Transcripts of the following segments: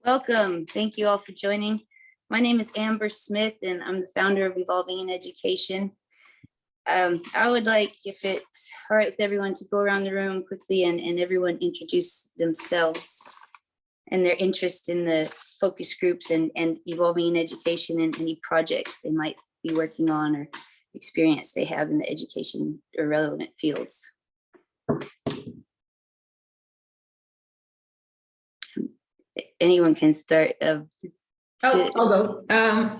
Welcome. Thank you all for joining. My name is Amber Smith, and I'm the founder of Evolving in Education. I would like, if it's all right with everyone, to go around the room quickly and everyone introduce themselves and their interest in the focus groups and evolving in education and any projects they might be working on or experience they have in the education or relevant fields. Anyone can start. I'll go.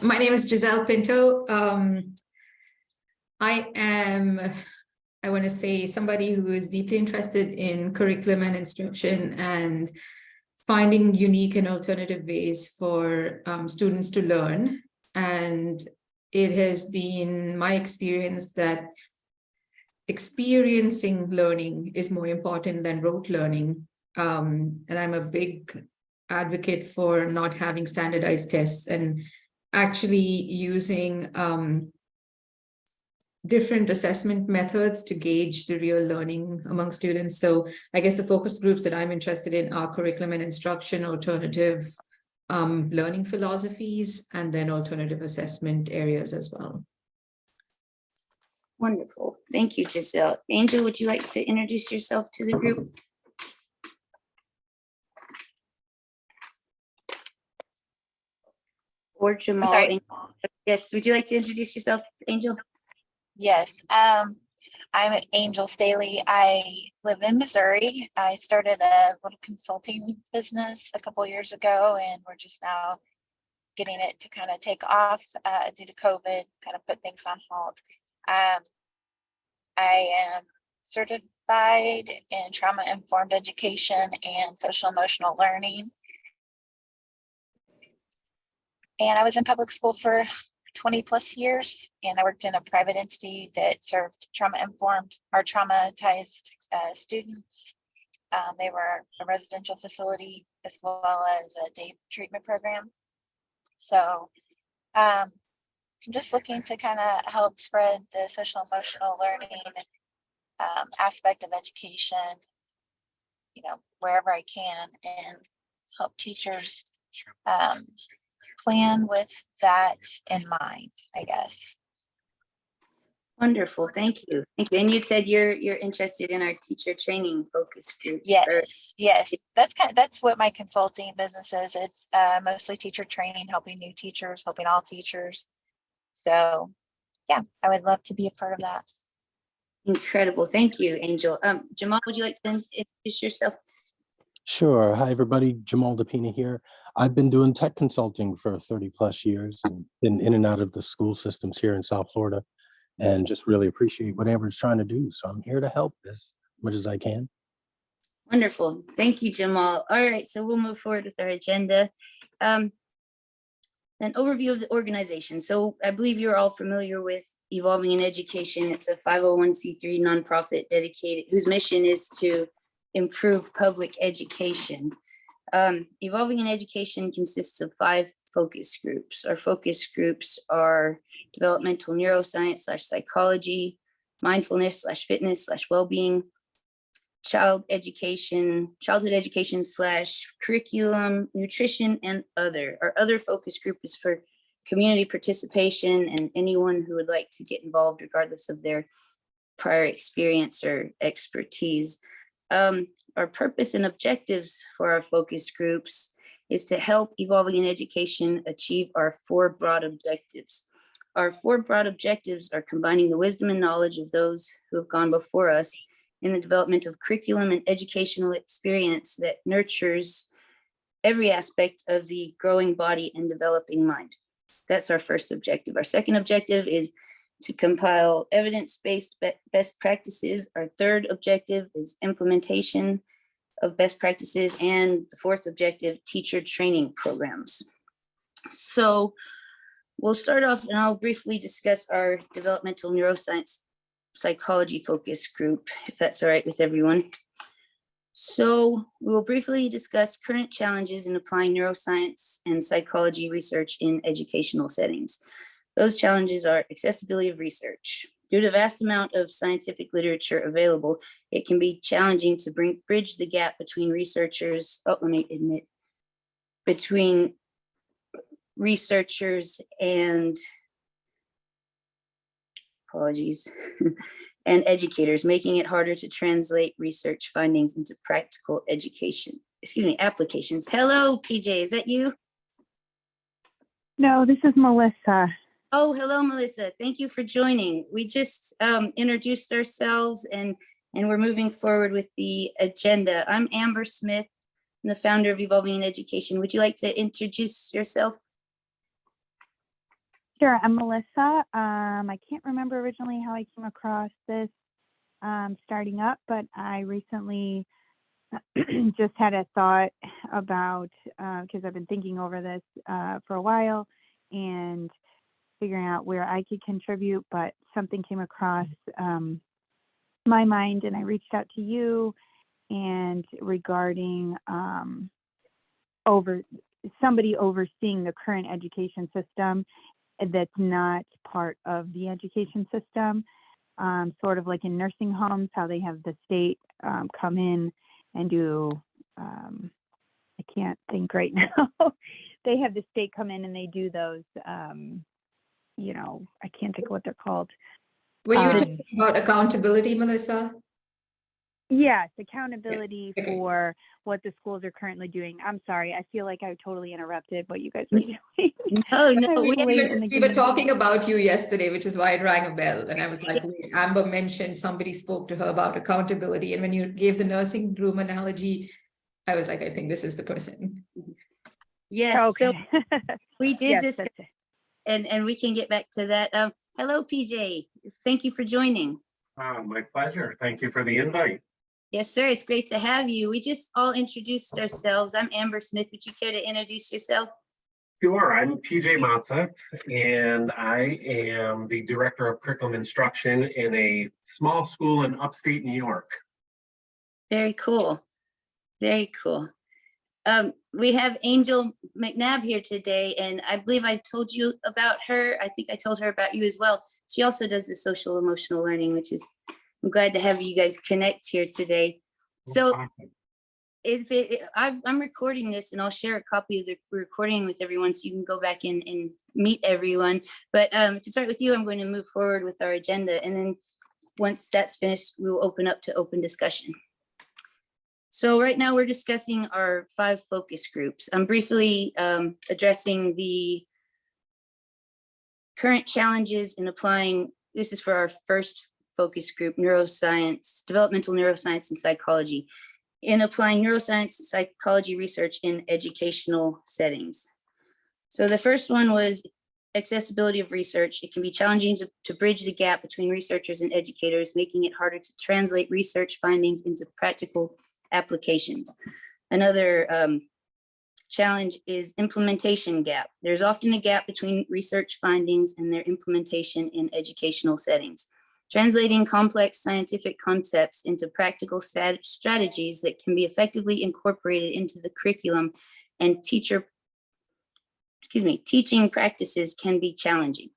My name is Giselle Pinto. I am, I want to say, somebody who is deeply interested in curriculum and instruction and finding unique and alternative ways for students to learn. And it has been my experience that experiencing learning is more important than rote learning. And I'm a big advocate for not having standardized tests and actually using different assessment methods to gauge the real learning among students. So I guess the focus groups that I'm interested in are curriculum and instruction, alternative learning philosophies, and then alternative assessment areas as well. Wonderful. Thank you, Giselle. Angel, would you like to introduce yourself to the group? Or Jamal? Yes, would you like to introduce yourself, Angel? Yes, I'm Angel Staley. I live in Missouri. I started a little consulting business a couple of years ago, and we're just now getting it to kind of take off due to COVID, kind of put things on hold. I am certified in trauma-informed education and social-emotional learning. And I was in public school for 20 plus years, and I worked in a private entity that served trauma-informed or traumatized students. They were a residential facility as well as a day treatment program. So I'm just looking to kind of help spread the social-emotional learning aspect of education, wherever I can, and help teachers plan with that in mind, I guess. Wonderful. Thank you. Thank you. And you said you're interested in our teacher training focus group. Yes. That's what my consulting business is. It's mostly teacher training, helping new teachers, helping all teachers. So yeah, I would love to be a part of that. Incredible. Thank you, Angel. Jamal, would you like to introduce yourself? Sure. Hi, everybody. Jamal DePina here. I've been doing tech consulting for 30 plus years and been in and out of the school systems here in South Florida, and just really appreciate what Amber's trying to do. So I'm here to help as much as I can. Wonderful. Thank you, Jamal. All right, so we'll move forward with our agenda. An overview of the organization. So I believe you're all familiar with Evolving in Education. It's a 501c3 nonprofit dedicated, whose mission is to improve public education. Evolving in Education consists of 5 focus groups. Our focus groups are developmental neuroscience / psychology, mindfulness / fitness / well-being, childhood education / curriculum, nutrition, and other. Our other focus group is for community participation and anyone who would like to get involved regardless of their prior experience or expertise. Our purpose and objectives for our focus groups is to help Evolving in Education achieve our 4 broad objectives. Our 4 broad objectives are combining the wisdom and knowledge of those who have gone before us in the development of curriculum and educational experience that nurtures every aspect of the growing body and developing mind. That's our first objective. Our second objective is to compile evidence-based best practices. Our third objective is implementation of best practices. And the fourth objective, teacher training programs. So we'll start off, and I'll briefly discuss our developmental neuroscience psychology focus group, if that's all right with everyone. So we will briefly discuss current challenges in applying neuroscience and psychology research in educational settings. Those challenges are accessibility of research. Due to the vast amount of scientific literature available, it can be challenging to bridge the gap between researchers. Oh, let me admit between researchers and apologies, and educators, making it harder to translate research findings into practical applications. Hello, PJ, is that you? No, this is Melissa. Oh, hello, Melissa. Thank you for joining. We just introduced ourselves and we're moving forward with the agenda. I'm Amber Smith, I'm the founder of Evolving in Education. Would you like to introduce yourself? Sure, I'm Melissa. I can't remember originally how I came across this starting up, but I recently just had a thought about, because I've been thinking over this for a while and figuring out where I could contribute, but something came across my mind and I reached out to you and regarding somebody overseeing the current education system that's not part of the education system, sort of like in nursing homes, how they have the state come in and do, I can't think right now, they have the state come in and they do those, I can't think of what they're called. Were you talking about accountability, Melissa? Yes, accountability Yes. Okay. for what the schools are currently doing. I'm sorry, I feel like I totally interrupted what you guys were doing. Oh, no, I'm we late in the We were game. talking about you yesterday, which is why it rang a bell. And I was like, wait, Amber mentioned somebody spoke to her about accountability. And when you gave the nursing room analogy, I was like, I think this is the person. yes, so Okay. we did Yes, discuss, that's it. and we can get back to that. Hello, PJ. Thank you for joining. My pleasure. Thank you for the invite. Yes, sir. It's great to have you. We just all introduced ourselves. I'm Amber Smith. Would you care to introduce yourself? Sure, I'm PJ Matza, and I am the Director of Curriculum Instruction in a small school in upstate New York. Very cool. Very cool. We have Angel McNabb here today, and I believe I told you about her. I think I told her about you as well. She also does the social emotional learning, which is, I'm glad to have you guys connect here today. So I'm recording this and I'll share a copy of the recording with everyone so you can go back in and meet everyone. But if it's right with you, I'm going to move forward with our agenda. And then once that's finished, we will open up to open discussion. So right now we're discussing our 5 focus groups. I'm briefly addressing the current challenges in applying, this is for our first focus group, neuroscience, developmental neuroscience and psychology, in applying neuroscience and psychology research in educational settings. So the first one was accessibility of research. It can be challenging to bridge the gap between researchers and educators, making it harder to translate research findings into practical applications. Another challenge is implementation gap. There's often a gap between research findings and their implementation in educational settings. Translating complex scientific concepts into practical strategies that can be effectively incorporated into the curriculum and teaching practices can be challenging.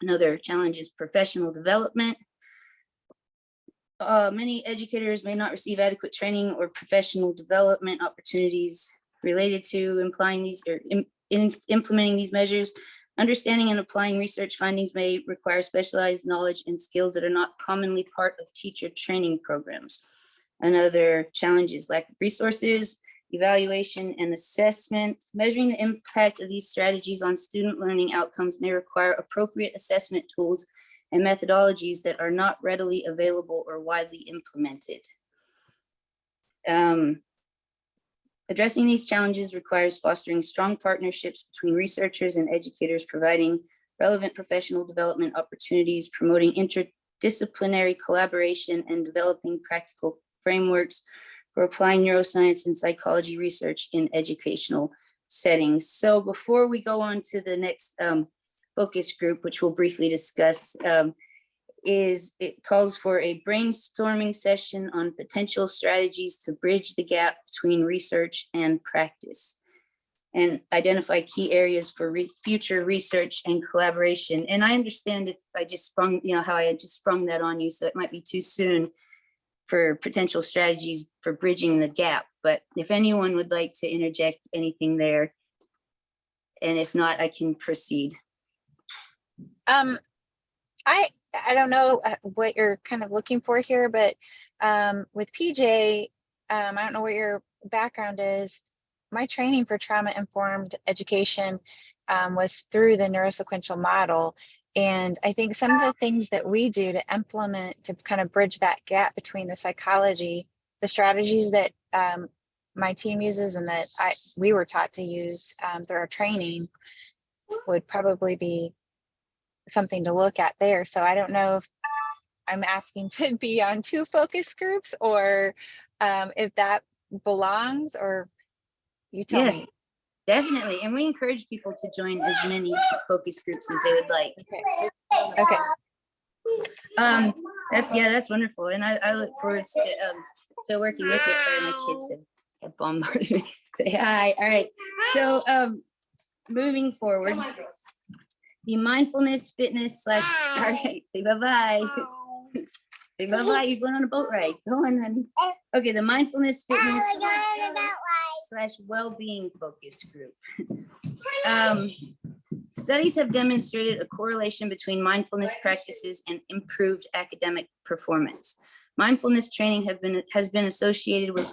Another challenge is professional development. Many educators may not receive adequate training or professional development opportunities related to implementing these measures. Understanding and applying research findings may require specialized knowledge and skills that are not commonly part of teacher training programs. Another challenge is lack of resources, evaluation and assessment. Measuring the impact of these strategies on student learning outcomes may require appropriate assessment tools and methodologies that are not readily available or widely implemented. Addressing these challenges requires fostering strong partnerships between researchers and educators, providing relevant professional development opportunities, promoting interdisciplinary collaboration, and developing practical frameworks for applying neuroscience and psychology research in educational settings. So before we go on to the next focus group, which we'll briefly discuss, it calls for a brainstorming session on potential strategies to bridge the gap between research and practice and identify key areas for future research and collaboration. And I understand if I just sprung, how I had just sprung that on you, so it might be too soon. for potential strategies for bridging the gap. But if anyone would like to interject anything there, and if not, I can proceed. I don't know what you're kind of looking for here, but with PJ, I don't know what your background is. My training for trauma-informed education was through the neurosequential model. And I think some of the things that we do to implement to kind of bridge that gap between the psychology, the strategies that my team uses and that we were taught to use through our training would probably be something to look at there. So I don't know if I'm asking to be on 2 focus groups or if that belongs, or you tell Yes, me. definitely. And we encourage people to join as many focus groups as they would like. Okay. Okay. That's wonderful. And I look forward to working with it. Sorry, my kids have bombarded me. Say hi. All right. So moving forward, the mindfulness fitness / all right, say bye-bye. Say bye-bye. You're going on a boat ride. Go on, honey. Okay, the mindfulness fitness / well-being focus group. Studies have demonstrated a correlation between mindfulness practices and improved academic performance. Mindfulness training has been associated with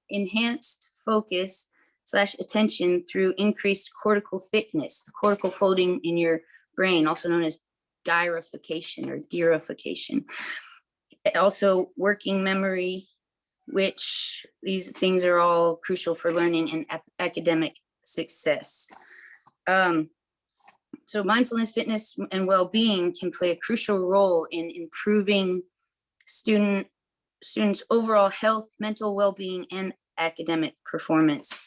enhanced focus / attention through increased cortical thickness, the cortical folding in your brain, also known as gyrification or gyrification. Also working memory, which these things are all crucial for learning and academic success. So mindfulness, fitness, and well-being can play a crucial role in improving students' overall health, mental well-being, and academic performance.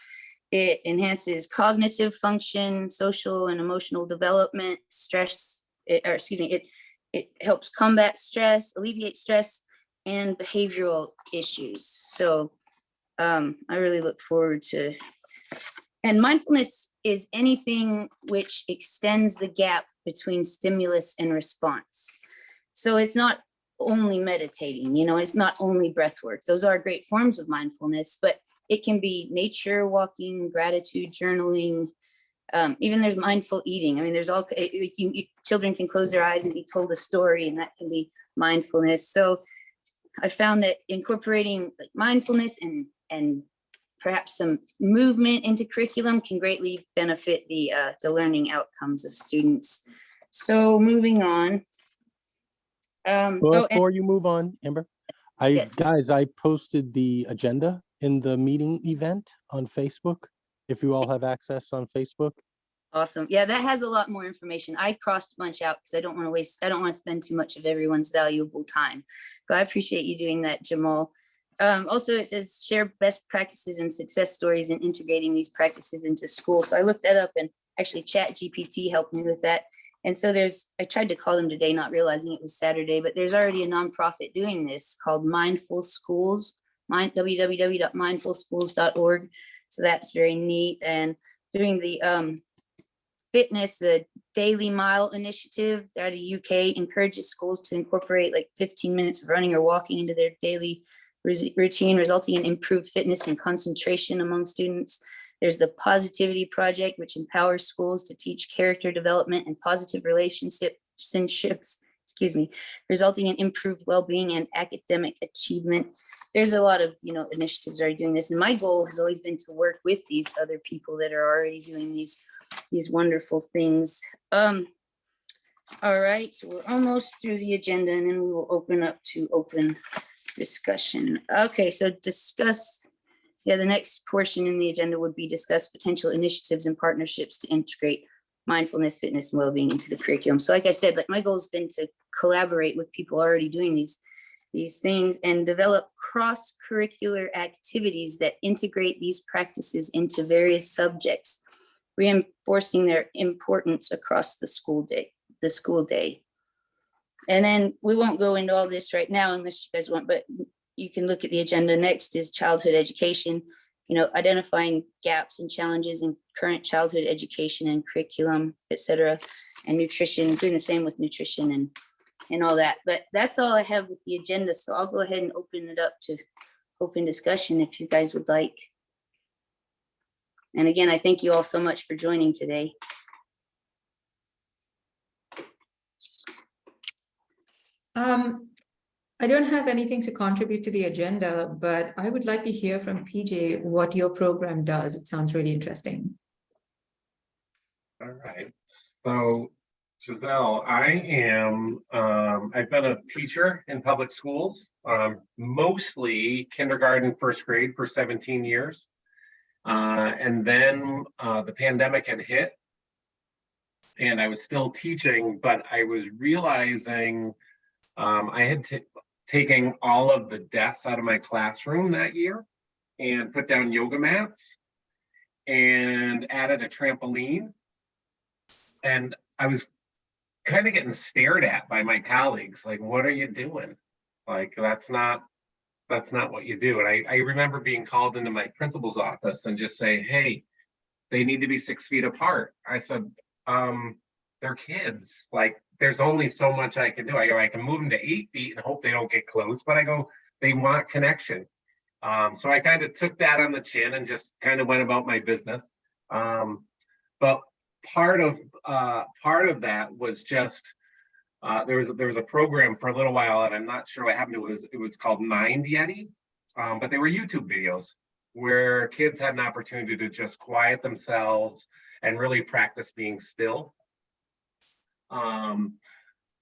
It enhances cognitive function, social and emotional development, it helps combat stress, alleviate stress, and behavioral issues. So I really look forward to, and mindfulness is anything which extends the gap between stimulus and response. So it's not only meditating, it's not only breath work. Those are great forms of mindfulness, but it can be nature walking, gratitude journaling, even there's mindful eating. I mean, there's all, children can close their eyes and be told a story, and that can be mindfulness. So I found that incorporating mindfulness and perhaps some movement into curriculum can greatly benefit the learning outcomes of students. So moving on. Before you move on, Amber, Yes. guys, I posted the agenda in the meeting event on Facebook. If you all have access on Facebook. Awesome. Yeah, that has a lot more information. I crossed a bunch out because I don't want to spend too much of everyone's valuable time. But I appreciate you doing that, Jamal. Also, it says share best practices and success stories and integrating these practices into school. So I looked that up, and actually ChatGPT helped me with that. And so I tried to call them today, not realizing it was Saturday, but there's already a nonprofit doing this called Mindful Schools, www.mindfulschools.org. So that's very neat. And doing the fitness, the Daily Mile initiative out of the UK encourages schools to incorporate like 15 minutes of running or walking into their daily routine, resulting in improved fitness and concentration among students. There's the Positivity Project, which empowers schools to teach character development and positive relationships, resulting in improved well-being and academic achievement. There's a lot of initiatives already doing this, and my goal has always been to work with these other people that are already doing these wonderful things. All right, so we're almost through the agenda, and then we will open up to open discussion. Okay, so the next portion in the agenda would be discuss potential initiatives and partnerships to integrate mindfulness, fitness, and well-being into the curriculum. So like I said, my goal has been to collaborate with people already doing these things and develop cross-curricular activities that integrate these practices into various subjects, reinforcing their importance across the school day. And then we won't go into all this right now unless you guys want, but you can look at the agenda. Next is childhood education, identifying gaps and challenges in current childhood education and curriculum, et cetera, and nutrition, doing the same with nutrition and and all that. But that's all I have with the agenda. So I'll go ahead and open it up to open discussion if you guys would like. And again, I thank you all so much for joining today. I don't have anything to contribute to the agenda, but I would like to hear from PJ what your program does. It sounds really interesting. All right. So Giselle, I've been a teacher in public schools, mostly kindergarten, first grade for 17 years. And then the pandemic had hit and I was still teaching, but I was realizing I had taken all of the desks out of my classroom that year and put down yoga mats and added a trampoline. And I was kind of getting stared at by my colleagues, like, what are you doing? Like, that's not what you do. And I remember being called into my principal's office and just say, hey, they need to be 6 feet apart. I said, they're kids. Like, there's only so much I can do. I go, I can move them to 8 feet and hope they don't get close, but I go, they want connection. So I kind of took that on the chin and just kind of went about my business. But part of that was just there was a program for a little while, and I'm not sure what happened. It was called Mind Yeti, but they were YouTube videos where kids had an opportunity to just quiet themselves and really practice being still.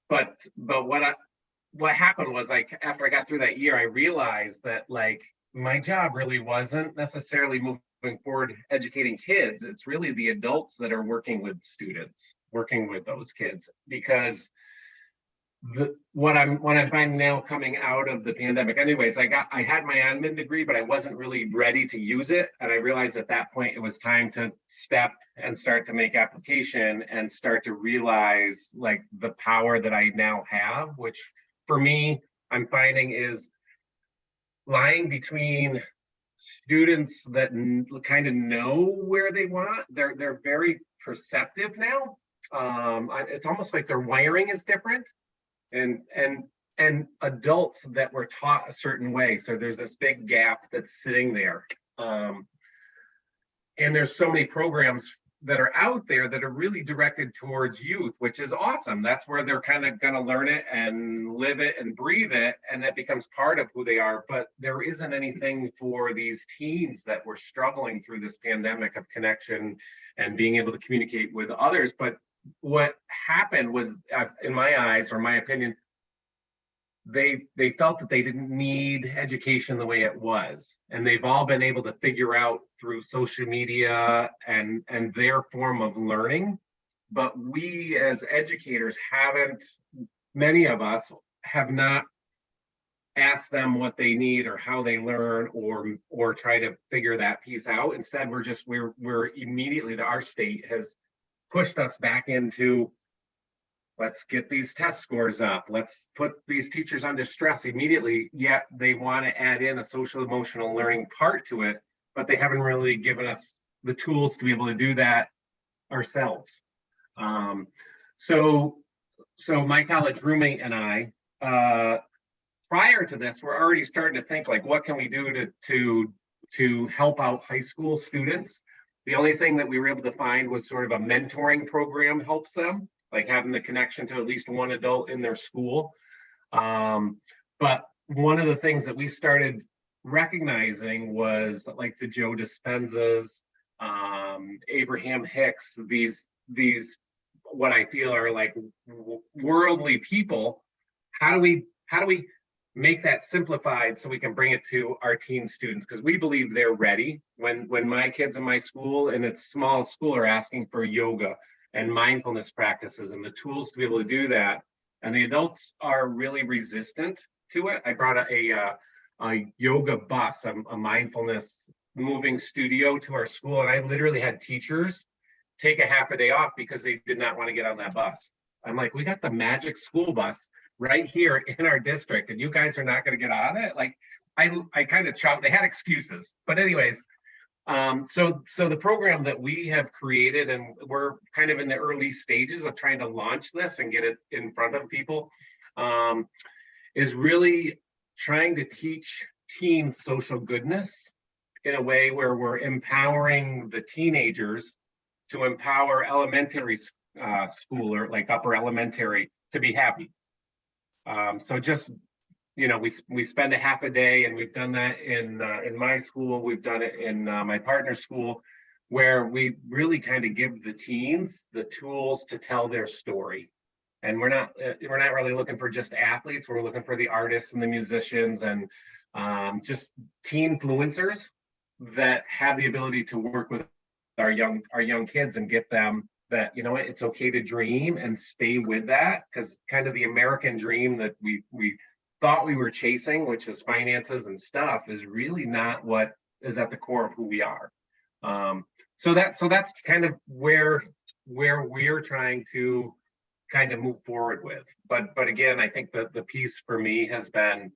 But what happened was, like, after I got through that year, I realized that, like, my job really wasn't necessarily moving forward educating kids. It's really the adults that are working with students, working with those kids, because what I'm finding now coming out of the pandemic, anyways, I had my admin degree, but I wasn't really ready to use it. And I realized at that point it was time to step and start to make application and start to realize, like, the power that I now have, which for me, I'm finding is lying between students that kind of know where they want. They're very perceptive now. It's almost like their wiring is different. And adults that were taught a certain way. So there's this big gap that's sitting there. And there's so many programs that are out there that are really directed towards youth, which is awesome. That's where they're kind of going to learn it and live it and breathe it, and that becomes part of who they are. But there isn't anything for these teens that were struggling through this pandemic of connection and being able to communicate with others. But what happened was, in my eyes, or my opinion, they felt that they didn't need education the way it was, and they've all been able to figure out through social media and their form of learning. But we as educators haven't, many of us have not asked them what they need or how they learn, or try to figure that piece out. Instead, we're immediately, our state has pushed us back into, let's get these test scores up. Let's put these teachers under stress immediately. Yet they want to add in a social emotional learning part to it, but they haven't really given us the tools to be able to do that ourselves. So my college roommate and I, prior to this, we're already starting to think, like, what can we do to help out high school students? The only thing that we were able to find was sort of a mentoring program helps them, like having the connection to at least one adult in their school. But one of the things that we started recognizing was, like, the Joe Dispenzas, Abraham Hicks, these what I feel are like worldly people. How do we make that simplified so we can bring it to our teen students? Because we believe they're ready. When my kids in my school, and it's small school, are asking for yoga and mindfulness practices and the tools to be able to do that, and the adults are really resistant to it. I brought a yoga bus, a mindfulness moving studio to our school, and I literally had teachers take a half a day off because they did not want to get on that bus. I'm like, we got the magic school bus right here in our district, and you guys are not going to get on it? Like, I kind of chopped. They had excuses, but anyways. So the program that we have created, and we're kind of in the early stages of trying to launch this and get it in front of people, is really trying to teach teens social goodness in a way where we're empowering the teenagers to empower elementary school or like upper elementary to be happy. So just, you know, we spend a half a day, and we've done that in my school. We've done it in my partner's school, where we really kind of give the teens the tools to tell their story. And we're not really looking for just athletes. We're looking for the artists and the musicians and just teen influencers that have the ability to work with our young kids and get them that, you know what, it's okay to dream and stay with that, because kind of the American dream that we thought we were chasing, which is finances and stuff, is really not what is at the core of who we are. So that's kind of where we're trying to kind of move forward with. But again, I think that the piece for me has been,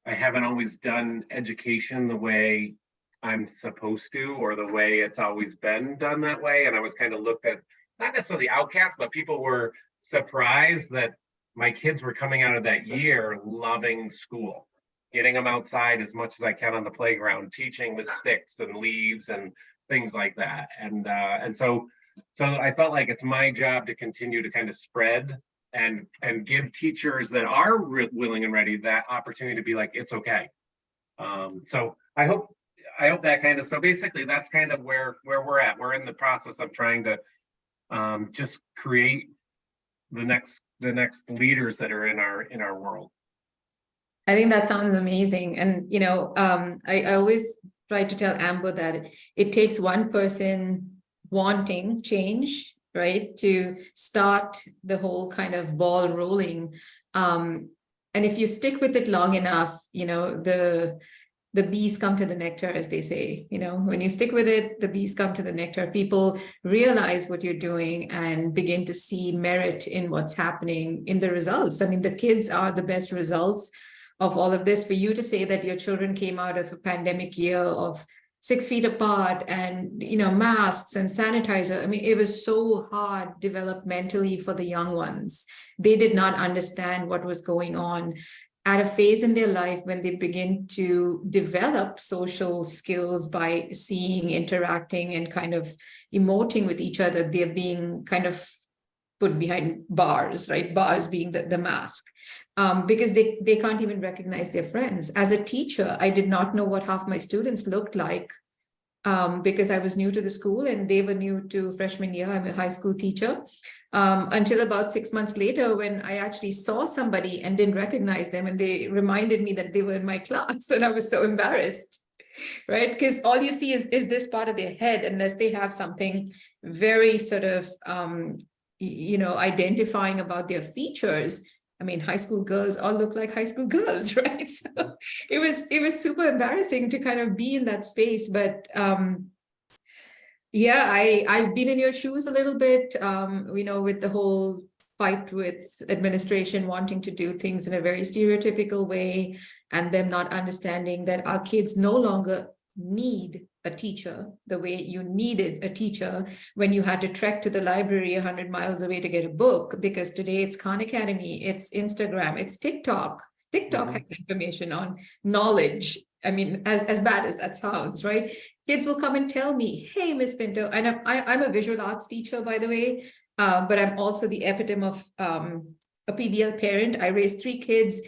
I haven't always done education the way I'm supposed to, or the way it's always been done that way. And I was kind of looked at, not necessarily outcast, but people were surprised that my kids were coming out of that year loving school, getting them outside as much as I can on the playground, teaching with sticks and leaves and things like that. And so I felt like it's my job to continue to kind of spread and give teachers that are willing and ready that opportunity to be like, it's okay. So I hope that kind of, so basically that's kind of where we're at. We're in the process of trying to just create the next leaders that are in our world. I think that sounds amazing. And, you know, I always try to tell Amber that it takes one person wanting change, right, to start the whole kind of ball rolling. And if you stick with it long enough, you know, the bees come to the nectar, as they say. You know, when you stick with it, the bees come to the nectar. People realize what you're doing and begin to see merit in what's happening in the results. I mean, the kids are the best results of all of this. For you to say that your children came out of a pandemic year of 6 feet apart and, you know, masks and sanitizer. I mean, it was so hard developmentally for the young ones. They did not understand what was going on. At a phase in their life when they begin to develop social skills by seeing, interacting, and kind of emoting with each other, they're being kind of put behind bars, right? Bars being the mask, because they can't even recognize their friends. As a teacher, I did not know what half my students looked like because I was new to the school and they were new to freshman year. I'm a high school teacher. Until about 6 months later, when I actually saw somebody and didn't recognize them, and they reminded me that they were in my class, and I was so embarrassed, right? Because all you see is this part of their head, unless they have something very sort of, you know, identifying about their features. I mean, high school girls all look like high school girls, right? So it was super embarrassing to kind of be in that space, but yeah, I've been in your shoes a little bit, you know, with the whole fight with administration wanting to do things in a very stereotypical way, and them not understanding that our kids no longer need a teacher the way you needed a teacher when you had to trek to the library 100 miles away to get a book, because today it's Khan Academy, it's Instagram, it's TikTok. TikTok has information on knowledge. I mean, as bad as that sounds, right? Kids will come and tell me, hey, Miss Pinto, and I'm a visual arts teacher, by the way, but I'm also the epitome of a PBL parent. I raised 3 kids,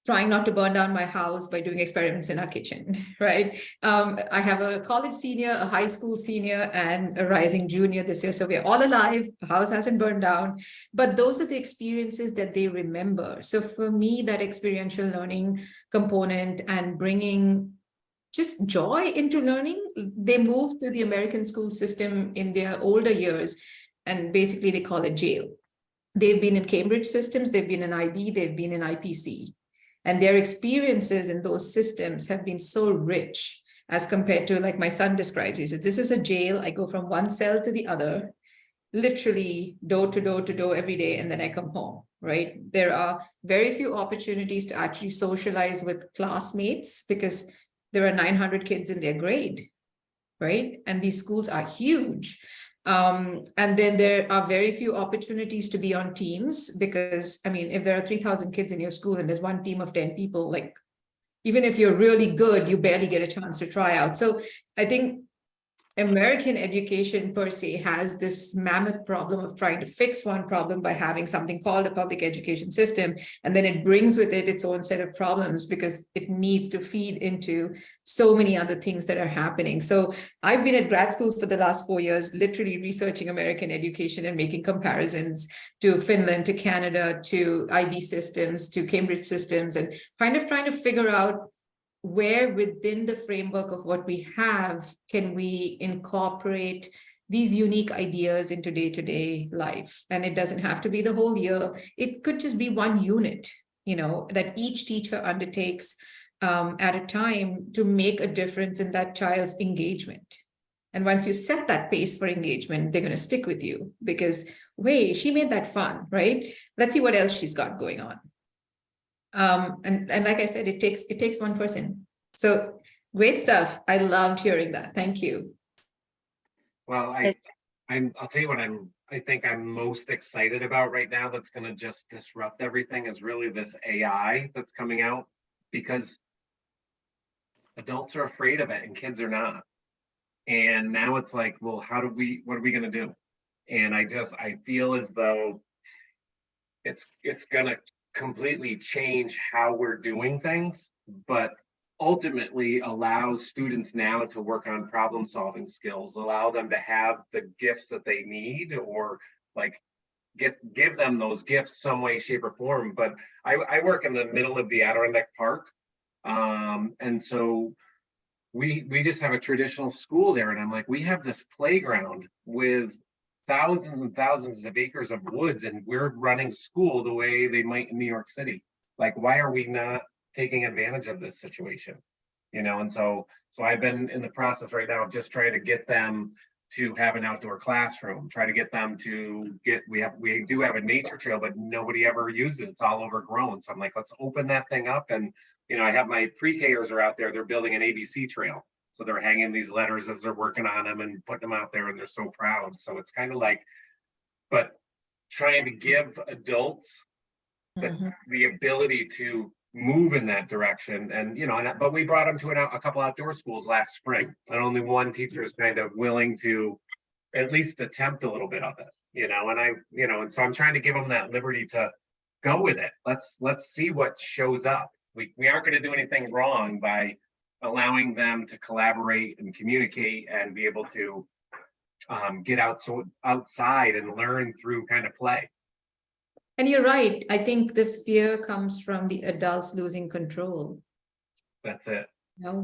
trying not to burn down my house by doing experiments in our kitchen, right? I have a college senior, a high school senior, and a rising junior this year. So we're all alive, the house hasn't burned down, but those are the experiences that they remember. So for me, that experiential learning component and bringing just joy into learning, they moved to the American school system in their older years, and basically they call it jail. They've been in Cambridge systems, they've been in IB, they've been in IPC. And their experiences in those systems have been so rich as compared to, like my son describes, he says, this is a jail. I go from one cell to the other, literally door to door to door every day, and then I come home, right? There are very few opportunities to actually socialize with classmates because there are 900 kids in their grade, right? And these schools are huge. And then there are very few opportunities to be on teams because, I mean, if there are 3,000 kids in your school and there's one team of 10 people, like, even if you're really good, you barely get a chance to try out. So I think American education per se has this mammoth problem of trying to fix one problem by having something called a public education system. And then it brings with it its own set of problems because it needs to feed into so many other things that are happening. So I've been at grad school for the last 4 years, literally researching American education and making comparisons to Finland, to Canada, to IB systems, to Cambridge systems, and kind of trying to figure out where within the framework of what we have can we incorporate these unique ideas into day-to-day life. And it doesn't have to be the whole year. It could just be one unit, that each teacher undertakes at a time to make a difference in that child's engagement. And once you set that pace for engagement, they're going to stick with you because, wait, she made that fun, right? Let's see what else she's got going on. And like I said, it takes one person. So great stuff. I loved hearing that. Thank you. Well, I'll tell you what I think I'm most excited about right now that's going to just disrupt everything is really this AI that's coming out, because adults are afraid of it and kids are not. And now it's like, well, what are we going to do? And I feel as though it's going to completely change how we're doing things, but ultimately allow students now to work on problem solving skills, allow them to have the gifts that they need, or like give them those gifts some way, shape, or form. But I work in the middle of the Adirondack Park, and so we just have a traditional school there, and I'm like, we have this playground with thousands and thousands of acres of woods, and we're running school the way they might in New York City. Like, why are we not taking advantage of this situation? And so I've been in the process right now of just trying to get them to have an outdoor classroom, try to get them to we do have a nature trail, but nobody ever uses it. It's all overgrown. So I'm like, let's open that thing up. And I have my pre-Kers are out there, they're building an ABC trail. So they're hanging these letters as they're working on them and putting them out there, and they're so proud. So it's kind of like, but trying to give adults the ability to move in that direction. And, but we brought them to a couple outdoor schools last spring, and only one teacher is kind of willing to at least attempt a little bit of it, and so I'm trying to give them that liberty to go with it. Let's see what shows up. We aren't going to do anything wrong by allowing them to collaborate and communicate and be able to get outside and learn through kind of play. And you're right. I think the fear comes from the adults losing control. That's it.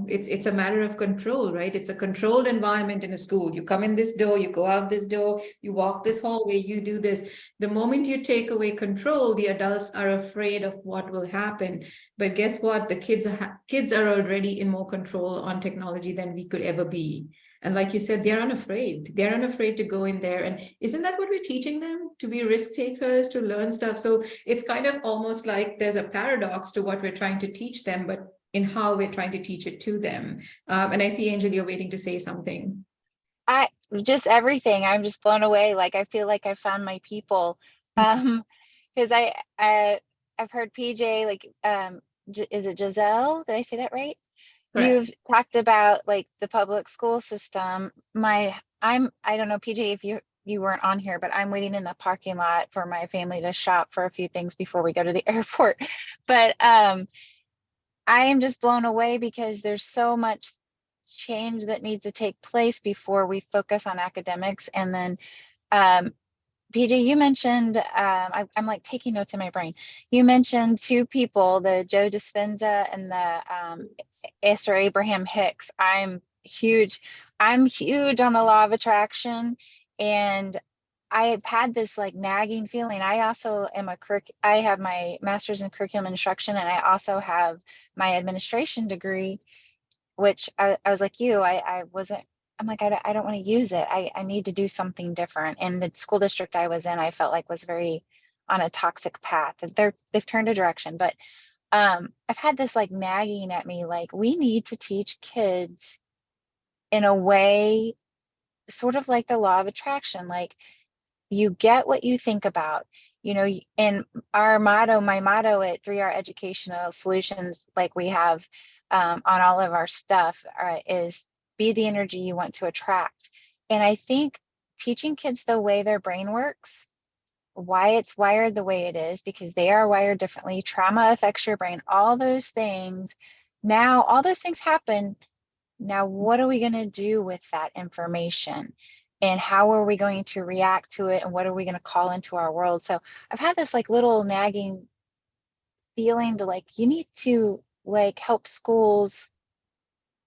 It's a matter of control, right? It's a controlled environment in a school. You come in this door, you go out this door, you walk this hallway, you do this. The moment you take away control, the adults are afraid of what will happen. But guess what? The kids are already in more control on technology than we could ever be. And like you said, they're unafraid. They're unafraid to go in there. And isn't that what we're teaching them? To be risk takers, to learn stuff. So it's kind of almost like there's a paradox to what we're trying to teach them, but in how we're trying to teach it to them. And I see, Angel, you're waiting to say something. Just everything. I'm just blown away. Like, I feel like I found my people. Because I've heard PJ, like, is it Giselle? Did I say that right? Correct. You've talked about like the public school system. I don't know, PJ, if you weren't on here, but I'm waiting in the parking lot for my family to shop for a few things before we go to the airport. But I am just blown away because there's so much change that needs to take place before we focus on academics. And then PJ, you mentioned, I'm like taking notes in my brain. You mentioned two people, the Joe Dispenza and the Esther Abraham Hicks. I'm huge on the law of attraction. And I've had this like nagging feeling. I also am I have my master's in curriculum instruction, and I also have my administration degree, which I was like you, I'm like, I don't want to use it. I need to do something different. And the school district I was in, I felt like was very on a toxic path. They've turned a direction, but I've had this like nagging at me, like, we need to teach kids in a way sort of like the law of attraction, like you get what you think about, you know, and my motto at 3R Educational Solutions, like we have on all of our stuff, is be the energy you want to attract. And I think teaching kids the way their brain works, why it's wired the way it is, because they are wired differently. Trauma affects your brain, all those things. Now, all those things happen. Now, what are we going to do with that information? And how are we going to react to it? And what are we going to call into our world? So I've had this like little nagging feeling to like, you need to like help schools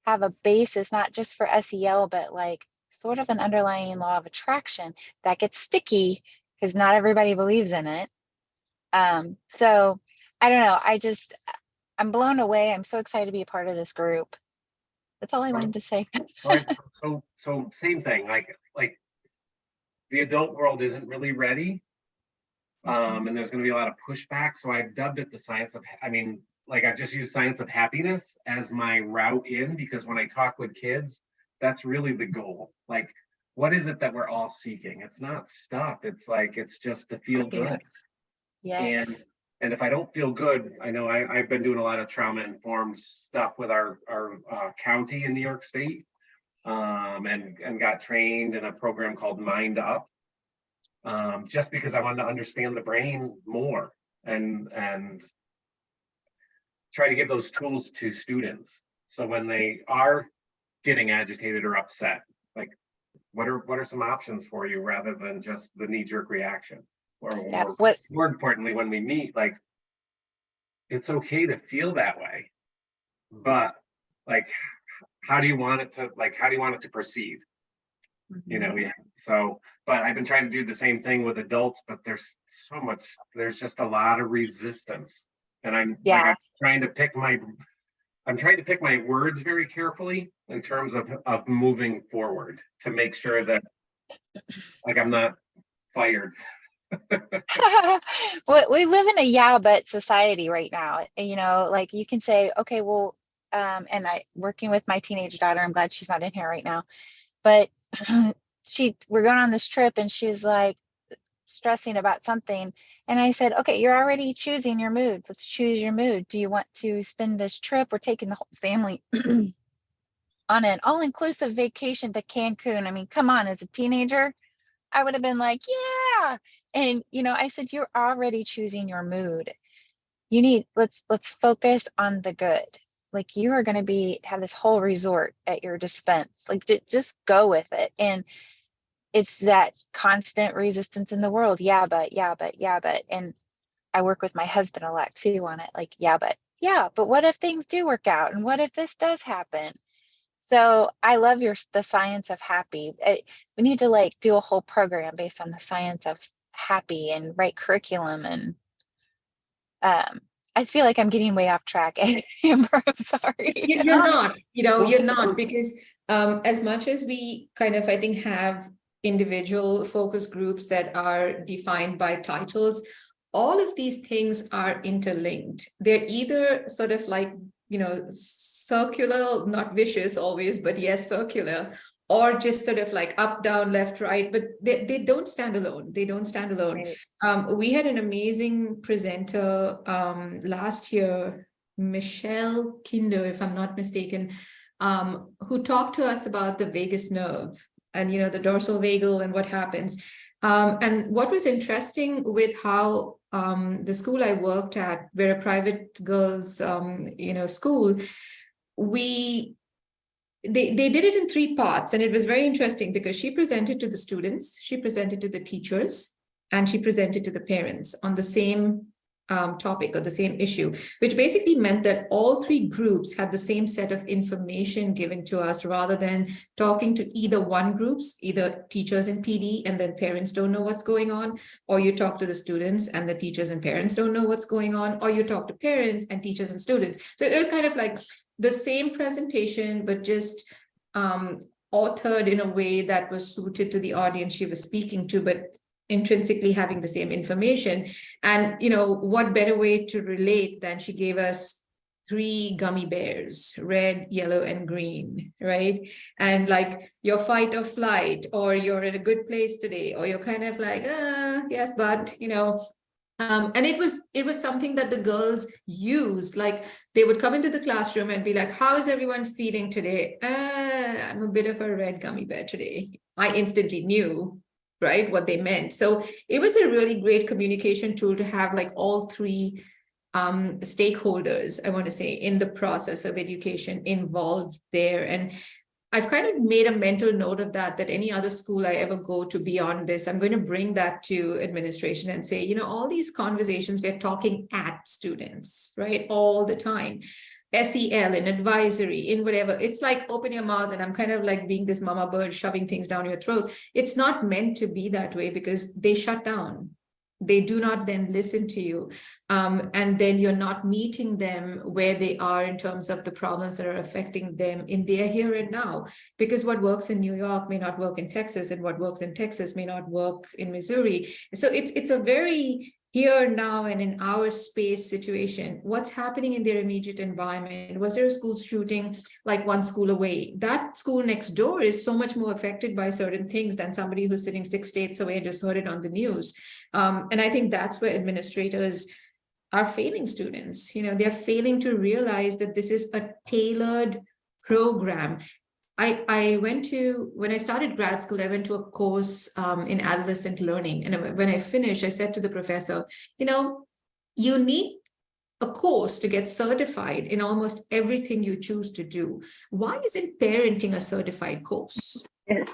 have a basis, not just for SEL, but like sort of an underlying law of attraction that gets sticky because not everybody believes in it. So I don't know. I'm blown away. I'm so excited to be a part of this group. That's all I wanted to say. All right, so same thing, like the adult world isn't really ready. And there's going to be a lot of pushback. So I've dubbed it the science of, I mean, like I've just used science of happiness as my route in, because when I talk with kids, that's really the goal. Like, what is it that we're all seeking? It's not stuff. It's like, it's just to feel good. Yes. And if I don't feel good, I know I've been doing a lot of trauma-informed stuff with our county in New York State, and got trained in a program called Mind Up, just because I wanted to understand the brain more and try to give those tools to students. So when they are getting agitated or upset, like what are some options for you rather than just the knee-jerk reaction? Or more importantly, when we meet, like, it's okay to feel that way, but like, how do you want it to proceed? You know, yeah. So, but I've been trying to do the same thing with adults, but there's just a lot of resistance. And I'm trying to pick my words very carefully in terms of moving forward to make sure that like I'm not fired. Well, we live in a yeah but society right now. You know, like you can say, okay, well, and working with my teenage daughter, I'm glad she's not in here right now, but we're going on this trip and she's like stressing about something. And I said, okay, you're already choosing your mood. Let's choose your mood. Do you want to spend this trip? We're taking the whole family on an all-inclusive vacation to Cancun. I mean, come on, as a teenager, I would have been like, yeah. And, you know, I said, you're already choosing your mood. Let's focus on the good. Like you are going to have this whole resort at your dispense. Like just go with it. And it's that constant resistance in the world. Yeah, but. And I work with my husband a lot too on it. Like, yeah, but what if things do work out? And what if this does happen? So I love the science of happy. We need to like do a whole program based on the science of happy and write curriculum. And I feel like I'm getting way off track. Amber, I'm sorry. You're not, because as much as we kind of, I think, have individual focus groups that are defined by titles, all of these things are interlinked. They're either sort of like, circular, not vicious always, but yes, circular, or just sort of like up, down, left, right, but they don't stand alone. They don't stand alone. Right. We had an amazing presenter last year, Michelle Kinder, if I'm not mistaken, who talked to us about the vagus nerve and, the dorsal vagal and what happens. And what was interesting with how the school I worked at, we're a private girls, school, they did it in 3 parts, and it was very interesting because she presented to the students, she presented to the teachers, and she presented to the parents on the same topic or the same issue, which basically meant that all 3 groups had the same set of information given to us, rather than talking to either one groups, either teachers and PD, and then parents don't know what's going on, or you talk to the students and the teachers and parents don't know what's going on, or you talk to parents and teachers and students. So it was kind of like the same presentation, but just authored in a way that was suited to the audience she was speaking to, but intrinsically having the same information. And what better way to relate than she gave us 3 gummy bears, red, yellow, and green, right? And like your fight or flight, or you're in a good place today, or you're kind of like, yes, but and it was something that the girls used. Like they would come into the classroom and be like, how is everyone feeling today? I'm a bit of a red gummy bear today. I instantly knew, right, what they meant. So it was a really great communication tool to have like all 3 stakeholders, I want to say, in the process of education involved there. And I've kind of made a mental note of that any other school I ever go to beyond this, I'm going to bring that to administration and say, all these conversations, we're talking at students, right? All the time. SEL, in advisory, in whatever. It's like open your mouth and I'm kind of like being this mama bird shoving things down your throat. It's not meant to be that way because they shut down. They do not then listen to you. And then you're not meeting them where they are in terms of the problems that are affecting them in their here and now. Because what works in New York may not work in Texas, and what works in Texas may not work in Missouri. So it's a very here, now, and in our space situation. What's happening in their immediate environment? Was there a school shooting like one school away? That school next door is so much more affected by certain things than somebody who's sitting 6 states away and just heard it on the news. And I think that's where administrators are failing students. They're failing to realize that this is a tailored program. When I started grad school, I went to a course in adolescent learning. And when I finished, I said to the professor, you need a course to get certified in almost everything you choose to do. Why isn't parenting a certified course? Yes.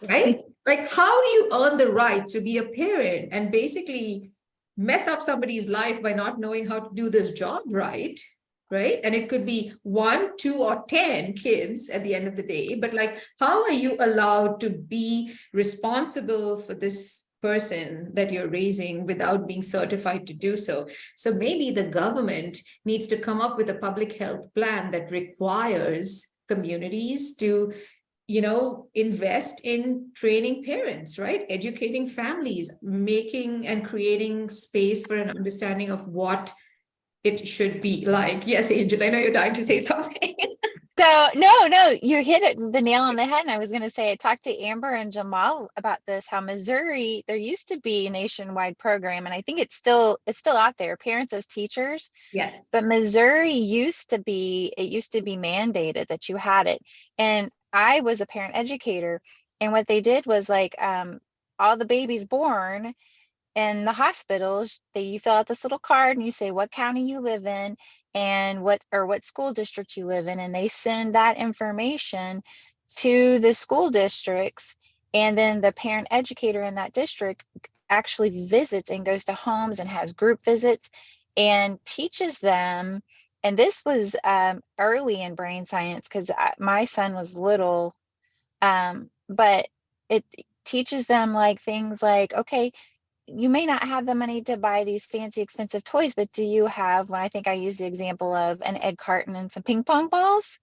Right? Like, how do you earn the right to be a parent and basically mess up somebody's life by not knowing how to do this job right? Right? And it could be 1, 2, or 10 kids at the end of the day. But like, how are you allowed to be responsible for this person that you're raising without being certified to do so? So maybe the government needs to come up with a public health plan that requires communities to invest in training parents, right? Educating families, making and creating space for an understanding of what it should be like. Yes, Angel, I know you're dying to say something. So no, you hit the nail on the head. And I was going to say, I talked to Amber and Jamal about this, how Missouri, there used to be a nationwide program, and I think it's still out there, parents as teachers. Yes. But Missouri used to be mandated that you had it. And I was a parent educator, and what they did was like all the babies born in the hospitals, you fill out this little card and you say what county you live in and what school district you live in, and they send that information to the school districts, and then the parent educator in that district actually visits and goes to homes and has group visits and teaches them. And this was early in brain science because my son was little, but it teaches them like things like, okay, you may not have the money to buy these fancy expensive toys, but do you have, I think I used the example of an egg carton and some ping pong balls,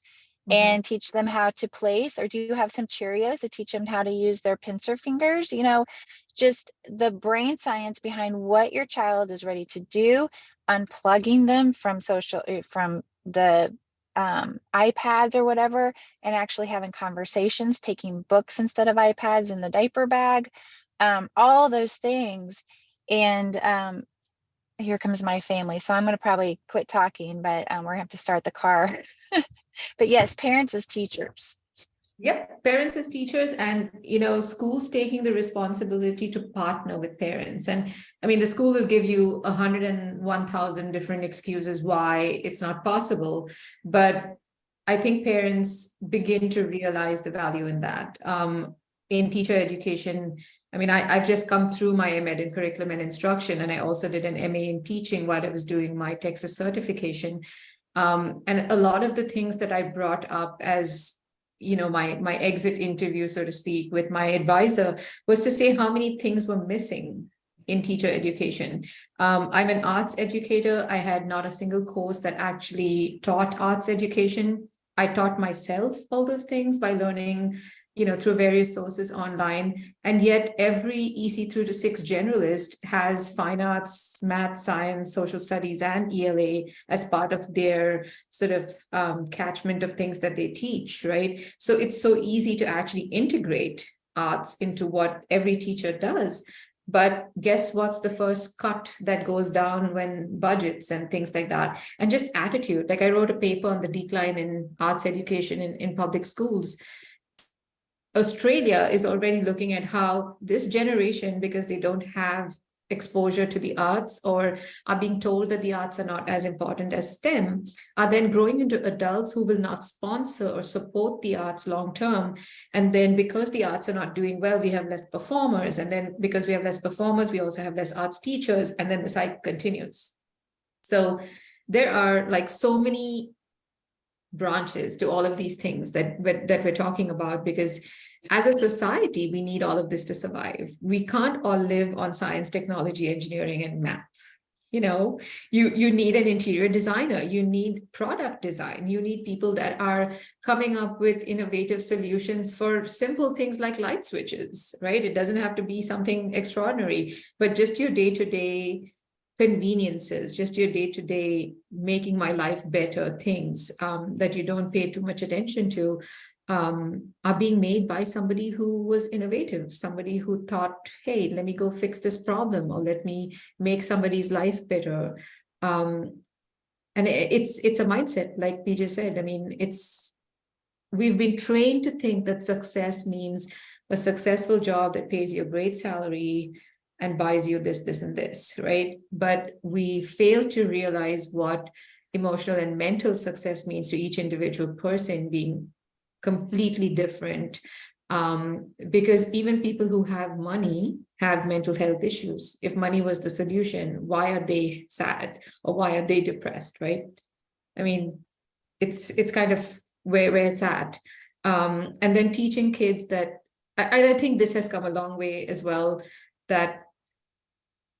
and teach them how to place? Or do you have some Cheerios to teach them how to use their pincer fingers? Just the brain science behind what your child is ready to do, unplugging them from the iPads or whatever, and actually having conversations, taking books instead of iPads in the diaper bag. All those things. And here comes my family. So I'm going to probably quit talking, but we're going to have to start the car. But yes, parents as teachers. Yep, parents as teachers, and schools taking the responsibility to partner with parents. And I mean, the school will give you 101,000 different excuses why it's not possible, but I think parents begin to realize the value in that. In teacher education, I mean, I've just come through my MAd in curriculum and instruction, and I also did an MA in teaching while I was doing my Texas certification. And a lot of the things that I brought up as my exit interview, so to speak, with my advisor was to say how many things were missing in teacher education. I'm an arts educator. I had not a single course that actually taught arts education. I taught myself all those things by learning through various sources online. And yet every EC through to 6 generalist has fine arts, math, science, social studies, and ELA as part of their sort of catchment of things that they teach, right? So it's so easy to actually integrate arts into what every teacher does. But guess what's the first cut that goes down when budgets and things like that? And just attitude. Like I wrote a paper on the decline in arts education in public schools. Australia is already looking at how this generation, because they don't have exposure to the arts or are being told that the arts are not as important as STEM, are then growing into adults who will not sponsor or support the arts long term. And then because the arts are not doing well, we have less performers. And then because we have less performers, we also have less arts teachers. And then the cycle continues. So there are like so many branches to all of these things that we're talking about, because as a society, we need all of this to survive. We can't all live on science, technology, engineering, and math. You need an interior designer, you need product design, you need people that are coming up with innovative solutions for simple things like light switches, right? It doesn't have to be something extraordinary, but just your day-to-day conveniences, just your day-to-day making my life better things that you don't pay too much attention to are being made by somebody who was innovative, somebody who thought, hey, let me go fix this problem, or let me make somebody's life better. And it's a mindset, like PJ said. I mean, we've been trained to think that success means a successful job that pays you a great salary and buys you this, this, and this, right? But we fail to realize what emotional and mental success means to each individual person, being completely different. Because even people who have money have mental health issues. If money was the solution, why are they sad or why are they depressed, right? I mean, it's kind of where it's at. And then teaching kids that, I think this has come a long way as well, that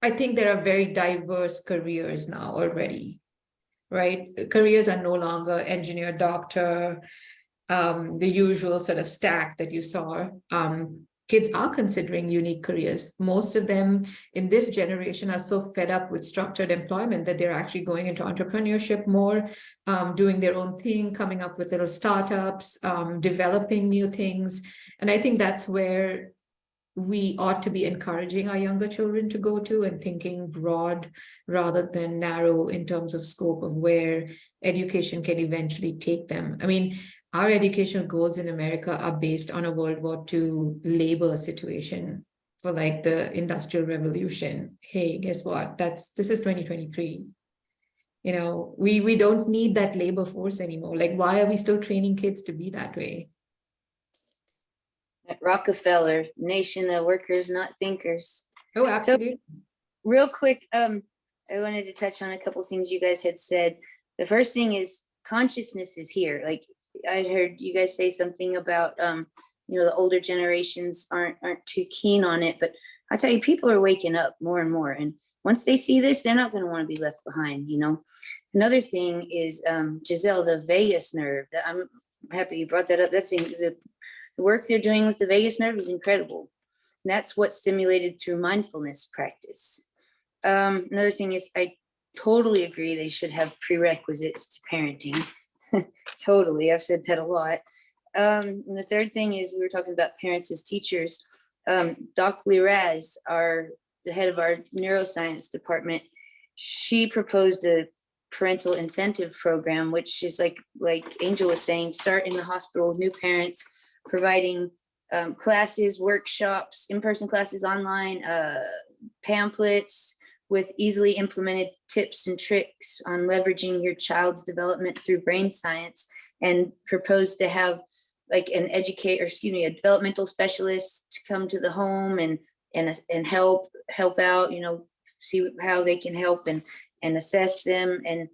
I think there are very diverse careers now already, right? Careers are no longer engineer, doctor, the usual sort of stack that you saw. Kids are considering unique careers. Most of them in this generation are so fed up with structured employment that they're actually going into entrepreneurship more, doing their own thing, coming up with little startups, developing new things. And I think that's where we ought to be encouraging our younger children to go to, and thinking broad rather than narrow in terms of scope of where education can eventually take them. I mean, our educational goals in America are based on a World War II labor situation for like the Industrial Revolution. Hey, guess what? This is 2023. We don't need that labor force anymore. Like, why are we still training kids to be that way? Rockefeller, nation of workers, not thinkers. Oh, absolutely. So, real quick, I wanted to touch on a couple things you guys had said. The first thing is consciousness is here. Like, I heard you guys say something about the older generations aren't too keen on it, but I tell you, people are waking up more and more, and once they see this, they're not going to want to be left behind. Another thing is Giselle, the vagus nerve. I'm happy you brought that up. That's the work they're doing with the vagus nerve is incredible. And that's what's stimulated through mindfulness practice. Another thing is, I totally agree they should have prerequisites to parenting. Totally, I've said that a lot. And the third thing is, we were talking about parents as teachers. Doc Liraz, the head of our neuroscience department, she proposed a parental incentive program, which is like Angel was saying, start in the hospital with new parents, providing classes, workshops, in-person classes, online, pamphlets with easily implemented tips and tricks on leveraging your child's development through brain science, and propose to have like a developmental specialist come to the home and help out, see how they can help and assess them. And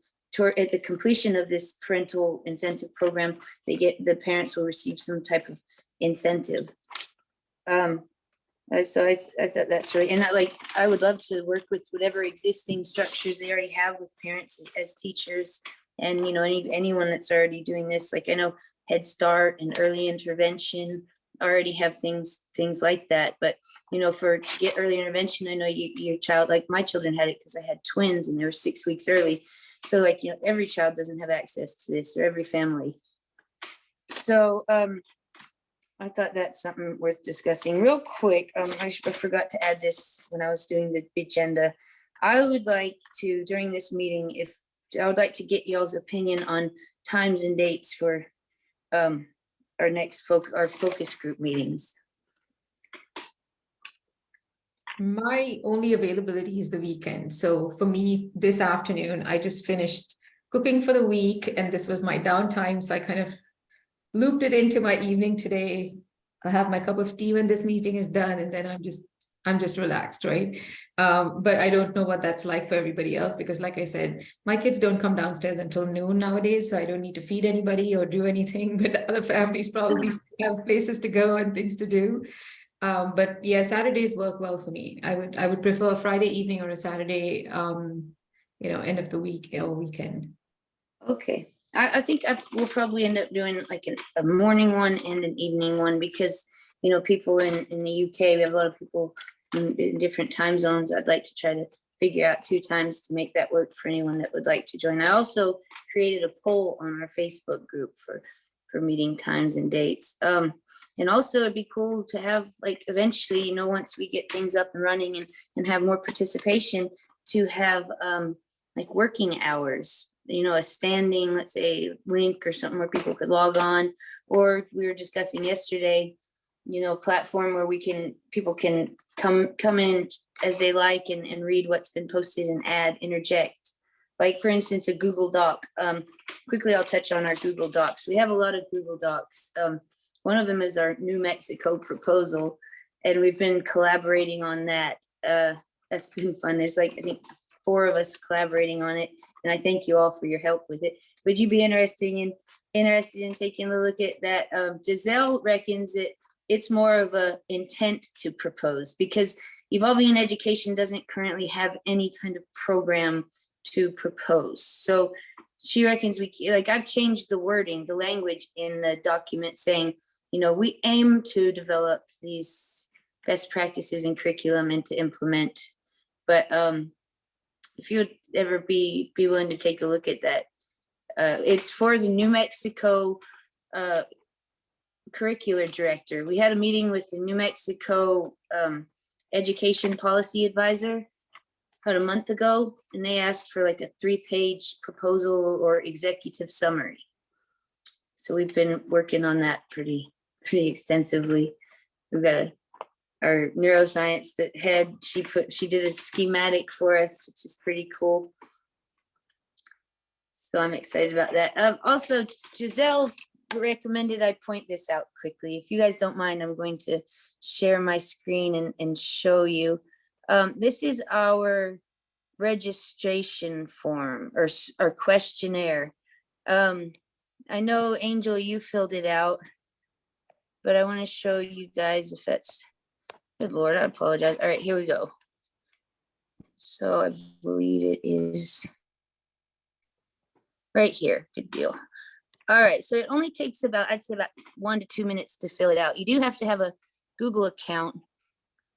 at the completion of this parental incentive program, the parents will receive some type of incentive. So I thought that's really, and I would love to work with whatever existing structures they already have with parents as teachers, and anyone that's already doing this. Like, I know Head Start and early intervention already have things like that. But, you know, for get early intervention, I know your child, like my children had it because I had twins and they were 6 weeks early. So like, you know, every child doesn't have access to this, or every family. So I thought that's something worth discussing real quick. I forgot to add this when I was doing the agenda. I would like to, during this meeting, I would like to get y'all's opinion on times and dates for our next focus group meetings. My only availability is the weekend. So for me, this afternoon, I just finished cooking for the week and this was my downtime. So I kind of looped it into my evening today. I'll have my cup of tea when this meeting is done, and then I'm just relaxed, right? But I don't know what that's like for everybody else, because like I said, my kids don't come downstairs until noon nowadays, so I don't need to feed anybody or do anything, but other families probably still have places to go and things to do. But yeah, Saturdays work well for me. I would prefer a Friday evening or a Saturday, end of the week or weekend. Okay, I think we'll probably end up doing like a morning one and an evening one, because, you know, people in the UK, we have a lot of people in different time zones. I'd like to try to figure out 2 times to make that work for anyone that would like to join. I also created a poll on our Facebook group for meeting times and dates. And also it'd be cool to have, like, eventually, you know, once we get things up and running and have more participation, to have like working hours, you know, a standing, let's say, link or something where people could log on. Or we were discussing yesterday, you know, platform where people can come in as they like and read what's been posted and interject. Like, for instance, a Google Doc. Quickly, I'll touch on our Google Docs. We have a lot of Google Docs. One of them is our New Mexico proposal, and we've been collaborating on that. That's been fun. There's like, I think, 4 of us collaborating on it, and I thank you all for your help with it. Would you be interested in taking a look at that? Giselle reckons that it's more of a intent to propose, because Evolving in Education doesn't currently have any kind of program to propose. So she reckons I've changed the wording, the language in the document, saying, you know, we aim to develop these best practices in curriculum and to implement. But if you would ever be willing to take a look at that, it's for the New Mexico curricular director. We had a meeting with the New Mexico education policy advisor about a month ago, and they asked for like a 3-page proposal or executive summary. So we've been working on that pretty extensively. We've got our neuroscience head. She did a schematic for us, which is pretty cool. So I'm excited about that. Also, Giselle recommended I point this out quickly. If you guys don't mind, I'm going to share my screen and show you. This is our registration form or questionnaire. I know, Angel, you filled it out, but I want to show you guys if that's, good Lord, I apologize. All right, here we go. So I believe it is right here. Good deal. All right, so it only takes I'd say about 1 to 2 minutes to fill it out. You do have to have a Google account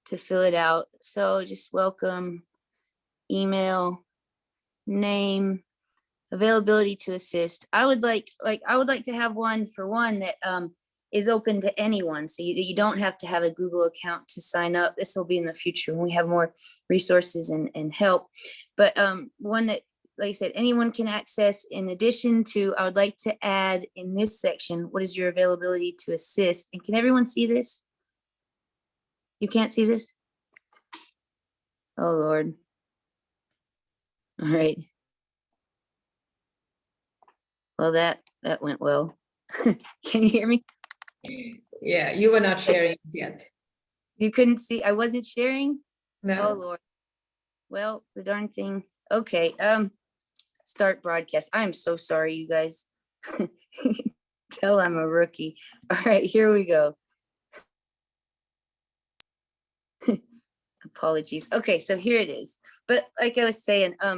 to fill it out. So just welcome, email, name, availability to assist. I would like to have one that is open to anyone, so you don't have to have a Google account to sign up. This will be in the future when we have more resources and help. But one that, like I said, anyone can access. In addition to, I would like to add in this section, what is your availability to assist? And can everyone see this? You can't see this? Oh, Lord. All right. Well, that went well. Can you hear me? Yeah, you were not sharing yet. You couldn't see? I wasn't sharing? No. Oh, Lord. Well, the darn thing. Okay, start broadcast. I'm so sorry, you guys. Tell I'm a rookie. All right, here we go. Apologies. Okay, so here it is. But like I was saying, I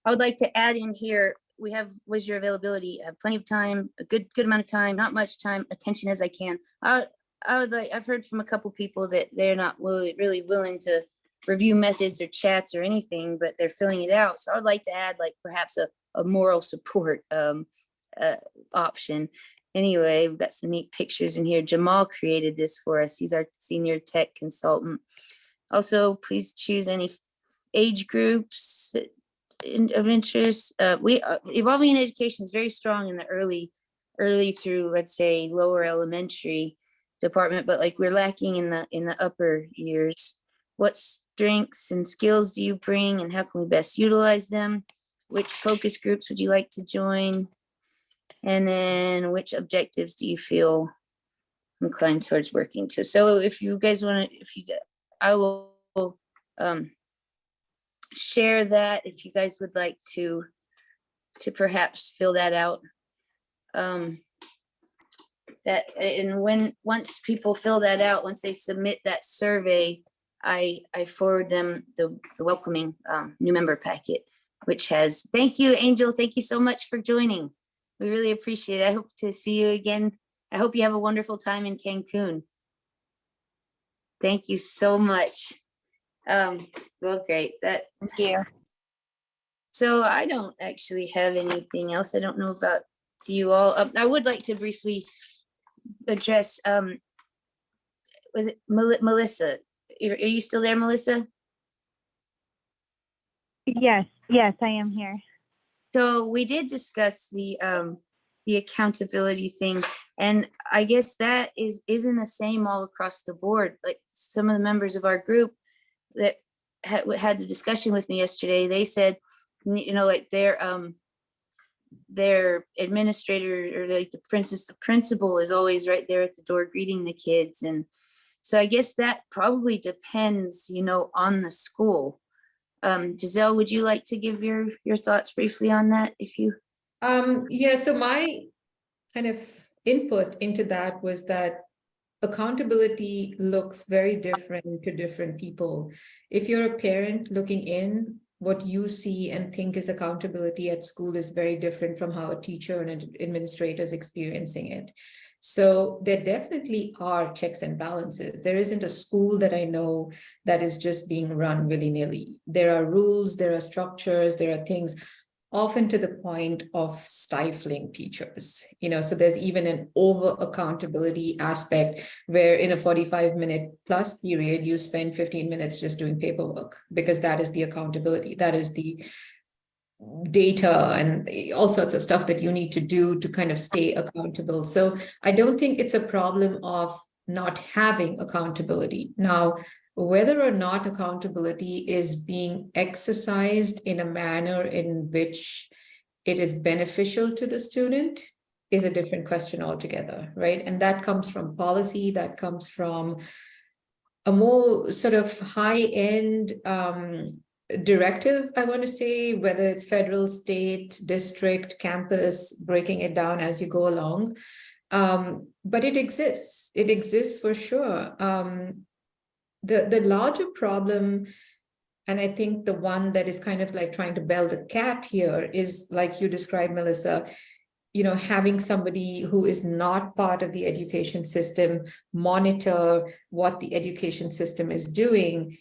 would like to add in here was your availability? I have plenty of time, a good amount of time, not much time, attention as I can. I would like, I've heard from a couple people that they're not really willing to review methods or chats or anything, but they're filling it out. So I would like to add like perhaps a moral support option. Anyway, we've got some neat pictures in here. Jamal created this for us. He's our senior tech consultant. Also, please choose any age groups of interest. Evolving in Education is very strong in the early through, let's say, lower elementary department, but like we're lacking in the upper years. What strengths and skills do you bring, and how can we best utilize them? Which focus groups would you like to join? And then which objectives do you feel inclined towards working to? So if you guys want to, I will share that if you guys would like to perhaps fill that out. Once people fill that out, once they submit that survey, I forward them the welcoming new member packet, which has, thank you, Angel. Thank you so much for joining. We really appreciate it. I hope to see you again. I hope you have a wonderful time in Cancun. Thank you so much. Well, great. Thank you. So I don't actually have anything else. I don't know about you all. I would like to briefly address, was it Melissa? Are you still there, Melissa? Yes, I am here. So we did discuss the accountability thing, and I guess that isn't the same all across the board. Like some of the members of our group that had the discussion with me yesterday, they said, you know, like their administrator, or like, for instance, the principal is always right there at the door greeting the kids. And so I guess that probably depends, you know, on the school. Giselle, would you like to give your thoughts briefly on that? If you Yeah, so my kind of input into that was that accountability looks very different to different people. If you're a parent looking in, what you see and think is accountability at school is very different from how a teacher and an administrator is experiencing it. So there definitely are checks and balances. There isn't a school that I know that is just being run willy-nilly. There are rules, there are structures, there are things, often to the point of stifling teachers, you know, so there's even an over accountability aspect where in a 45-minute plus period, you spend 15 minutes just doing paperwork, because that is the accountability, that is the data and all sorts of stuff that you need to do to kind of stay accountable. So I don't think it's a problem of not having accountability. Now, whether or not accountability is being exercised in a manner in which it is beneficial to the student is a different question altogether, right? And that comes from policy, that comes from a more sort of high-end directive, I want to say, whether it's federal, state, district, campus, breaking it down as you go along. But it exists for sure. The larger problem, and I think the one that is kind of like trying to bell the cat here, is like you described, Melissa, you know, having somebody who is not part of the education system monitor what the education system is doing.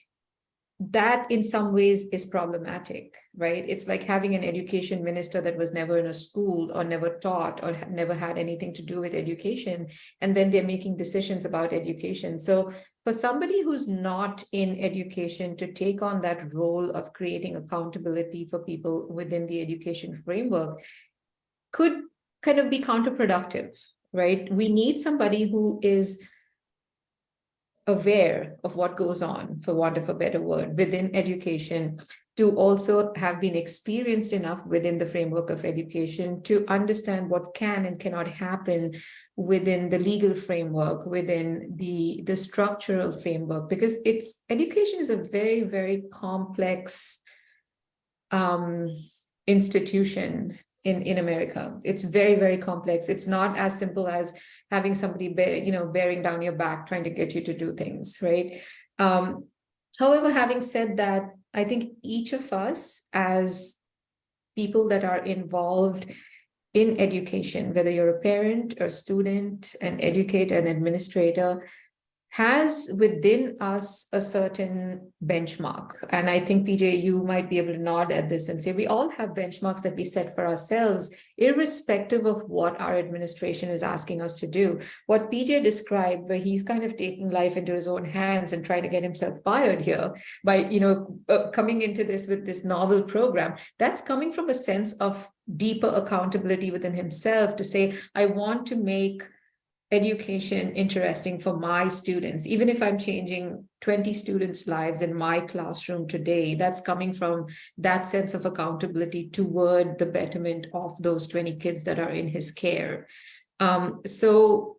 That in some ways is problematic, right? It's like having an education minister that was never in a school or never taught or never had anything to do with education, and then they're making decisions about education. So for somebody who's not in education to take on that role of creating accountability for people within the education framework could kind of be counterproductive, right? We need somebody who is aware of what goes on, for want of a better word, within education, to also have been experienced enough within the framework of education to understand what can and cannot happen within the legal framework, within the structural framework, because education is a very, very complex institution in America. It's very, very complex. It's not as simple as having somebody bearing down your back trying to get you to do things, right? However, having said that, I think each of us as people that are involved in education, whether you're a parent, a student, an educator, an administrator, has within us a certain benchmark. And I think, PJ, you might be able to nod at this and say, we all have benchmarks that we set for ourselves, irrespective of what our administration is asking us to do. What PJ described, where he's kind of taking life into his own hands and trying to get himself fired here by, coming into this with this novel program, that's coming from a sense of deeper accountability within himself to say, I want to make education interesting for my students. Even if I'm changing 20 students' lives in my classroom today, that's coming from that sense of accountability toward the betterment of those 20 kids that are in his care. So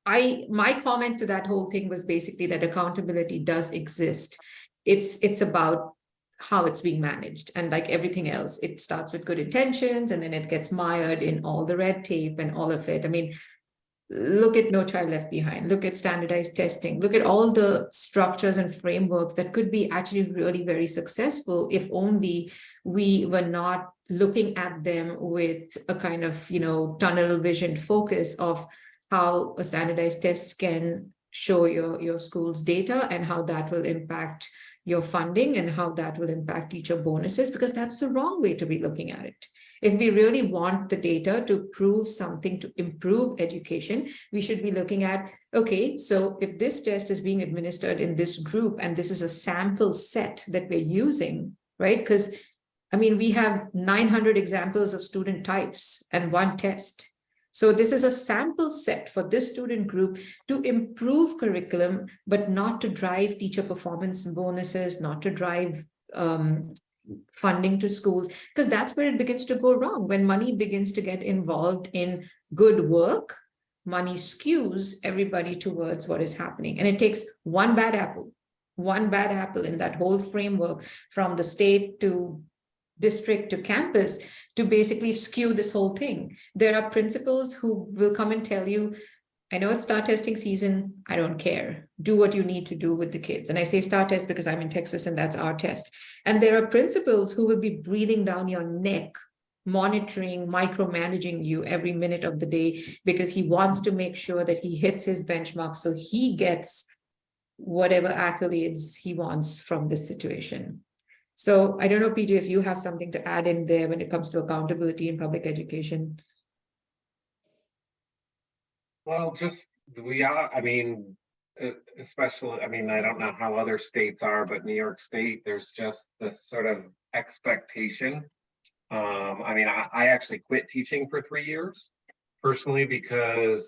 my comment to that whole thing was basically that accountability does exist. It's about how it's being managed. And like everything else, it starts with good intentions and then it gets mired in all the red tape and all of it. I mean, look at No Child Left Behind, look at standardized testing, look at all the structures and frameworks that could be actually really very successful if only we were not looking at them with a kind of, tunnel vision focus of how a standardized test can show your school's data and how that will impact your funding and how that will impact teacher bonuses, because that's the wrong way to be looking at it. If we really want the data to prove something to improve education, we should be looking at, okay, so if this test is being administered in this group and this is a sample set that we're using, right? Because, I mean, we have 900 examples of student types and one test. So this is a sample set for this student group to improve curriculum, but not to drive teacher performance bonuses, not to drive funding to schools, because that's where it begins to go wrong. When money begins to get involved in good work, money skews everybody towards what is happening. And it takes one bad apple in that whole framework from the state to district to campus to basically skew this whole thing. There are principals who will come and tell you, I know it's STAR testing season, I don't care. Do what you need to do with the kids. And I say STAR test because I'm in Texas and that's our test. And there are principals who will be breathing down your neck, monitoring, micromanaging you every minute of the day because he wants to make sure that he hits his benchmark so he gets whatever accolades he wants from this situation. So I don't know, PJ, if you have something to add in there when it comes to accountability in public education. Well, just we are, I mean, especially, I mean, I don't know how other states are, but New York State, there's just this sort of expectation. I mean, I actually quit teaching for 3 years personally because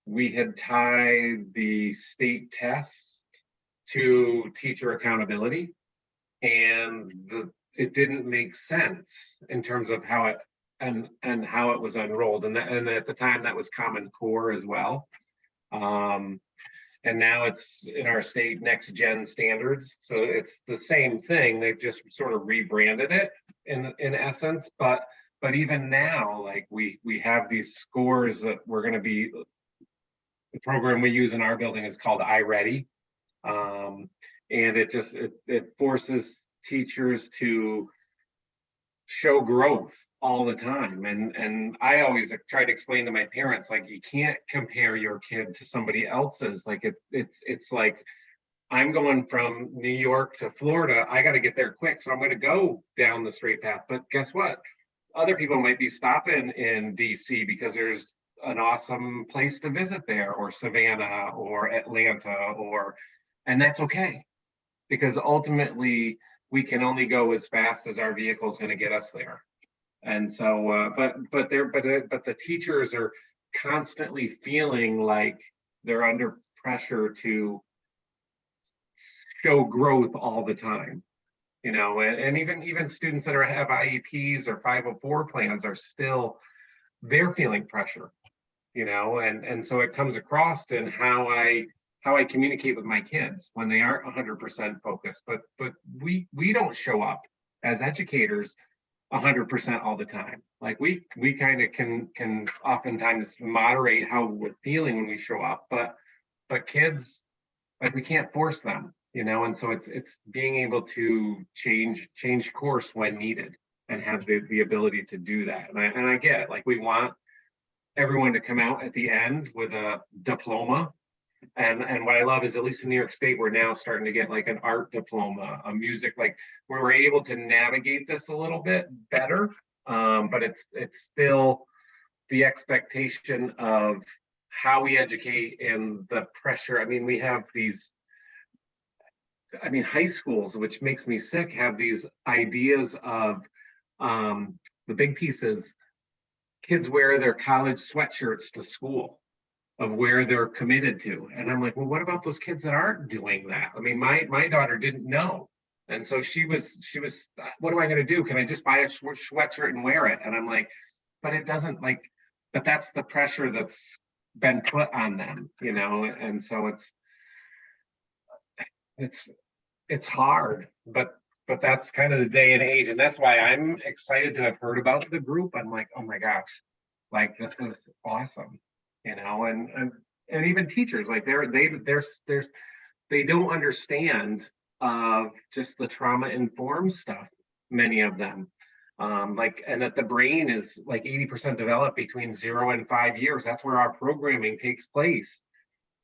we had tied the state tests to teacher accountability, and it didn't make sense in terms of how it and how it was unrolled. And at the time that was Common Core as well. And now it's in our state next gen standards. So it's the same thing. They've just sort of rebranded it in essence. But even now, like we have these scores that we're going to be, the program we use in our building is called iReady. And it forces teachers to show growth all the time. And I always try to explain to my parents, like, you can't compare your kid to somebody else's. Like it's like, I'm going from New York to Florida. I got to get there quick. So I'm going to go down the straight path. But guess what? Other people might be stopping in DC because there's an awesome place to visit there, or Savannah or Atlanta, and that's okay. Because ultimately we can only go as fast as our vehicle is going to get us there. And so, but the teachers are constantly feeling like they're under pressure to show growth all the time, and even students that have IEPs or 504 plans are still, they're feeling pressure, and so it comes across in how I communicate with my kids when they aren't 100% focused, but we don't show up as educators 100% all the time. Like we kind of can oftentimes moderate how we're feeling when we show up, but kids, like, we can't force them, and so it's being able to change course when needed. and have the ability to do that. And I get it. Like, we want everyone to come out at the end with a diploma. And what I love is, at least in New York State, we're now starting to get like an art diploma, a music, like, where we're able to navigate this a little bit better. But it's still the expectation of how we educate and the pressure. I mean, we have these, high schools, which makes me sick, have these ideas of the big pieces. Kids wear their college sweatshirts to school, of where they're committed to. And I'm like, well, what about those kids that aren't doing that? I mean, my daughter didn't know. And so she was, what am I going to do? Can I just buy a sweatshirt and wear it? And I'm like, but it doesn't, like, but that's the pressure that's been put on them, And so it's hard, but that's kind of the day and age. And that's why I'm excited to have heard about the group. I'm like, oh my gosh, like, this is awesome. And even teachers, like, they don't understand just the trauma informed stuff, many of them, and that the brain is like 80% developed between 0 and 5 years. That's where our programming takes place.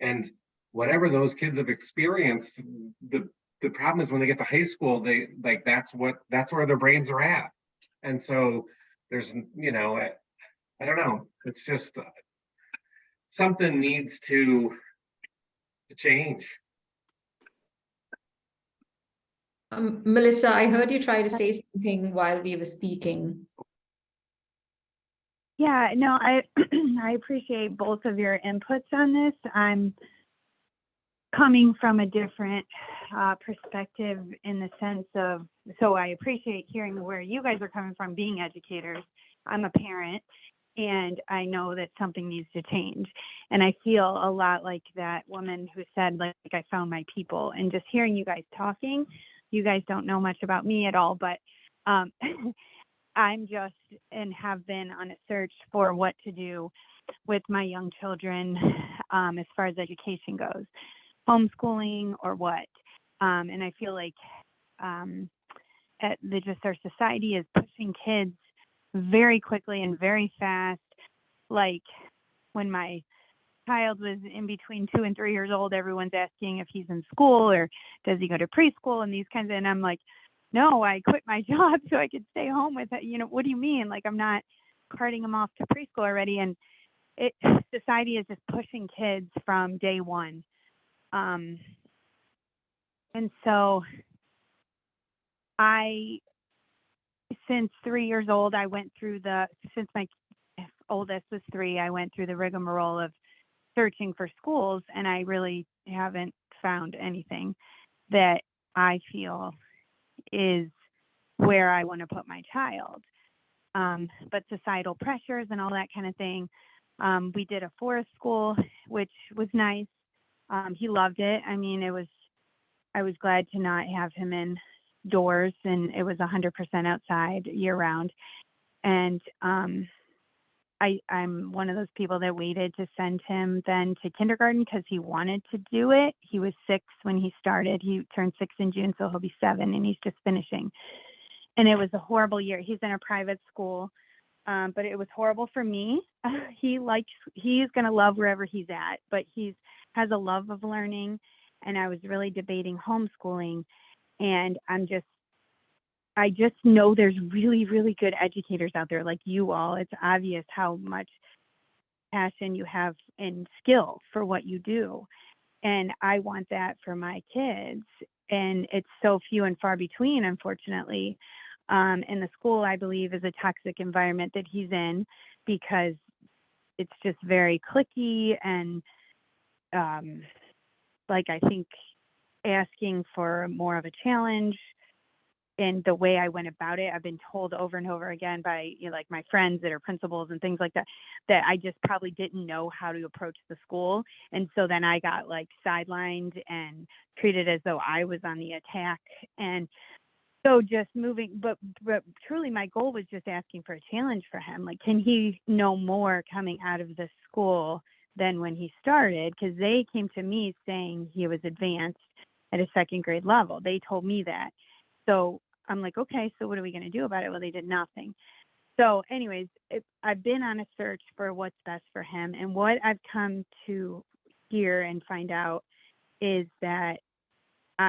And whatever those kids have experienced, the problem is when they get to high school, they like, that's where their brains are at. And so there's, I don't know, it's just something needs to change. Melissa, I heard you try to say something while we were speaking. Yeah, no, I I appreciate both of your inputs on this. I'm coming from a different perspective, in the sense of, so I appreciate hearing where you guys are coming from, being educators. I'm a parent, and I know that something needs to change. And I feel a lot like that woman who said, like, I found my people. And just hearing you guys talking, you guys don't know much about me at all, but I'm just, and have been on a search for what to do with my young children as far as education goes, homeschooling or what. And I feel like our society is pushing kids very quickly and very fast. Like, when my child was in between 2 and 3 years old, everyone's asking if he's in school or does he go to preschool and these kinds of, and I'm like, no, I quit my job so I could stay home with it. What do you mean? Like, I'm not carting him off to preschool already. And society is just pushing kids from day one. And so since 3 years old, I went through since my oldest was 3, I went through the rigmarole of searching for schools, and I really haven't found anything that I feel is where I want to put my child. But societal pressures and all that kind of thing. We did a forest school, which was nice. He loved it. I mean, I was glad to not have him indoors, and it was 100% outside year round. And I'm one of those people that waited to send him then to kindergarten because he wanted to do it. He was 6 when he started. He turned 6 in June, so he'll be 7, and he's just finishing. And it was a horrible year. He's in a private school, but it was horrible for me. He's going to love wherever he's at, but has a love of learning. And I was really debating homeschooling, and I just know there's really, really good educators out there like you all. It's obvious how much passion you have and skill for what you do. And I want that for my kids. And it's so few and far between, unfortunately. And the school, I believe, is a toxic environment that he's in, because it's just very cliquey and I think asking for more of a challenge. And the way I went about it, I've been told over and over again by like my friends that are principals and things like that, that I just probably didn't know how to approach the school. And so then I got like sidelined and treated as though I was on the attack. And so just moving, but truly my goal was just asking for a challenge for him. Like, can he know more coming out of the school than when he started? Because they came to me saying he was advanced at a 2nd grade level. They told me that. So I'm like, okay, so what are we going to do about it? Well, they did nothing. So anyways, I've been on a search for what's best for him. And what I've come to hear and find out is that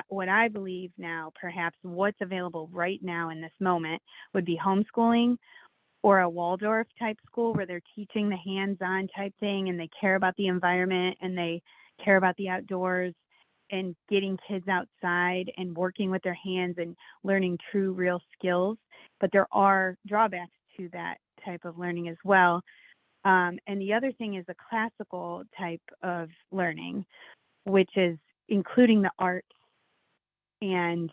what I believe now, perhaps what's available right now in this moment would be homeschooling or a Waldorf type school where they're teaching the hands-on type thing and they care about the environment and they care about the outdoors and getting kids outside and working with their hands and learning true real skills. But there are drawbacks to that type of learning as well. And the other thing is a classical type of learning, which is including the arts and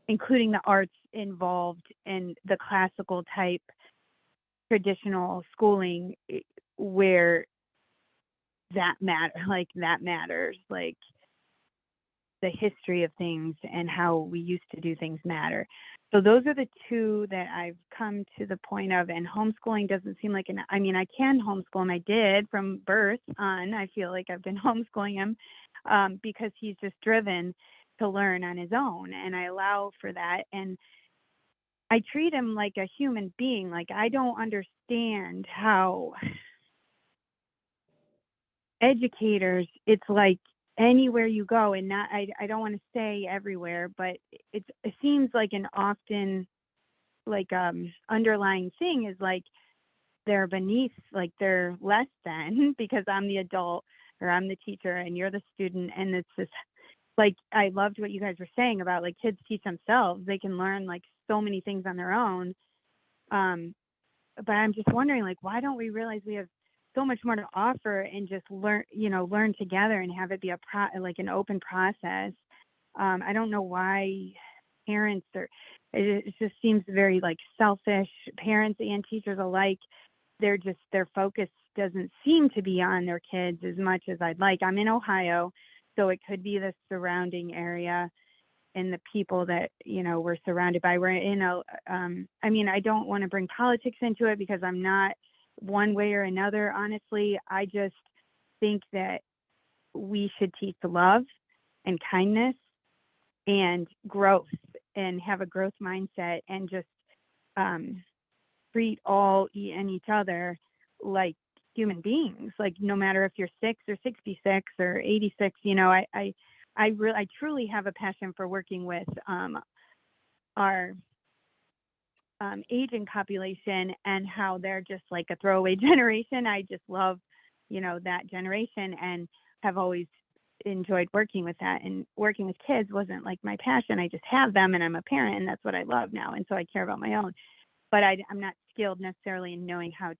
including the arts involved in the classical type traditional schooling where that matters, like the history of things and how we used to do things matter. So those are the two that I've come to the point of, and homeschooling doesn't seem like I can homeschool him. I did from birth on. I feel like I've been homeschooling him because he's just driven to learn on his own, and I allow for that. And I treat him like a human being. Like, I don't understand how educators, it's like anywhere you go, and not, I don't want to say everywhere, but it seems like an often like underlying thing is like they're beneath, like they're less than because I'm the adult or I'm the teacher and you're the student. And it's just like, I loved what you guys were saying about like kids teach themselves. They can learn like so many things on their own. But I'm just wondering, like, why don't we realize we have so much more to offer and just learn together and have it be like an open process. I don't know why parents it just seems very like selfish, parents and teachers alike. Their focus doesn't seem to be on their kids as much as I'd like. I'm in Ohio, so it could be the surrounding area and the people that, we're surrounded by. We're in I don't want to bring politics into it because I'm not one way or another. Honestly, I just think that we should teach love and kindness and growth and have a growth mindset and just treat all and each other like human beings. Like, no matter if you're 6 or 66 or 86, I truly have a passion for working with our aging population and how they're just like a throwaway generation. I just love, that generation and have always enjoyed working with that. And working with kids wasn't like my passion. I just have them and I'm a parent and that's what I love now. And so I care about my own, but I'm not skilled necessarily in knowing how to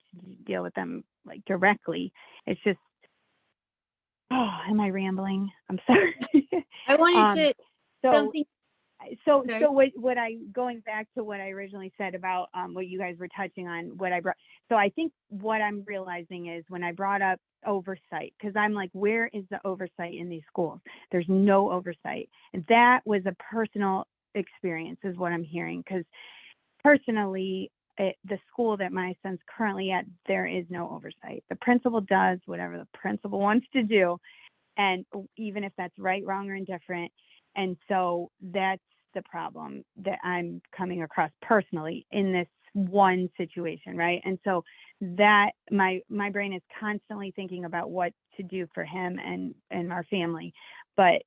deal with them like directly. It's just, am I rambling? I'm sorry. I wanted to so something. So Sorry. what going back to what I originally said about what you guys were touching on, what I brought. So I think what I'm realizing is when I brought up oversight, because I'm like, where is the oversight in these schools? There's no oversight. And that was a personal experience is what I'm hearing. Because personally, the school that my son's currently at, there is no oversight. The principal does whatever the principal wants to do. And even if that's right, wrong, or indifferent. And so that's the problem that I'm coming across personally in this one situation, right? And so that my brain is constantly thinking about what to do for him and our family. But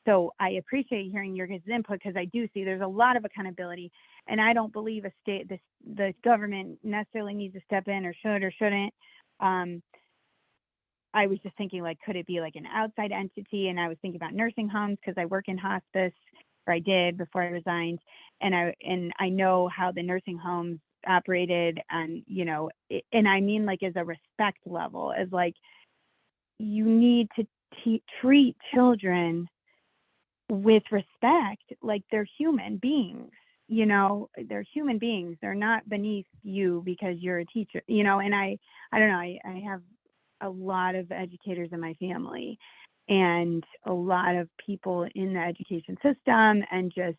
so I appreciate hearing your guys' input because I do see there's a lot of accountability, and I don't believe the government necessarily needs to step in or should or shouldn't. I was just thinking, like, could it be like an outside entity? And I was thinking about nursing homes because I work in hospice, or I did before I resigned. And I know how the nursing homes operated, and, and I mean, like, as a respect level, as like, you need to treat children with respect, like they're human beings, they're human beings. They're not beneath you because you're a teacher, and I don't know, I have a lot of educators in my family and a lot of people in the education system, and just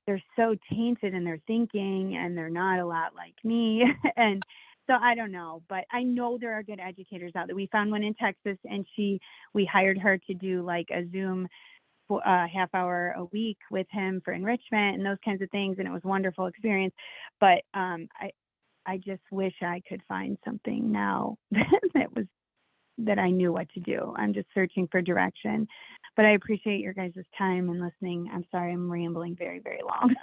they're so tainted in their thinking and they're not a lot like me. And so I don't know, but I know there are good educators out there. We found one in Texas, and we hired her to do like a Zoom a half hour a week with him for enrichment and those kinds of things. And it was a wonderful experience. But I just wish I could find something now that I knew what to do. I'm just searching for direction. But I appreciate your guys' time and listening. I'm sorry I'm rambling very, very long.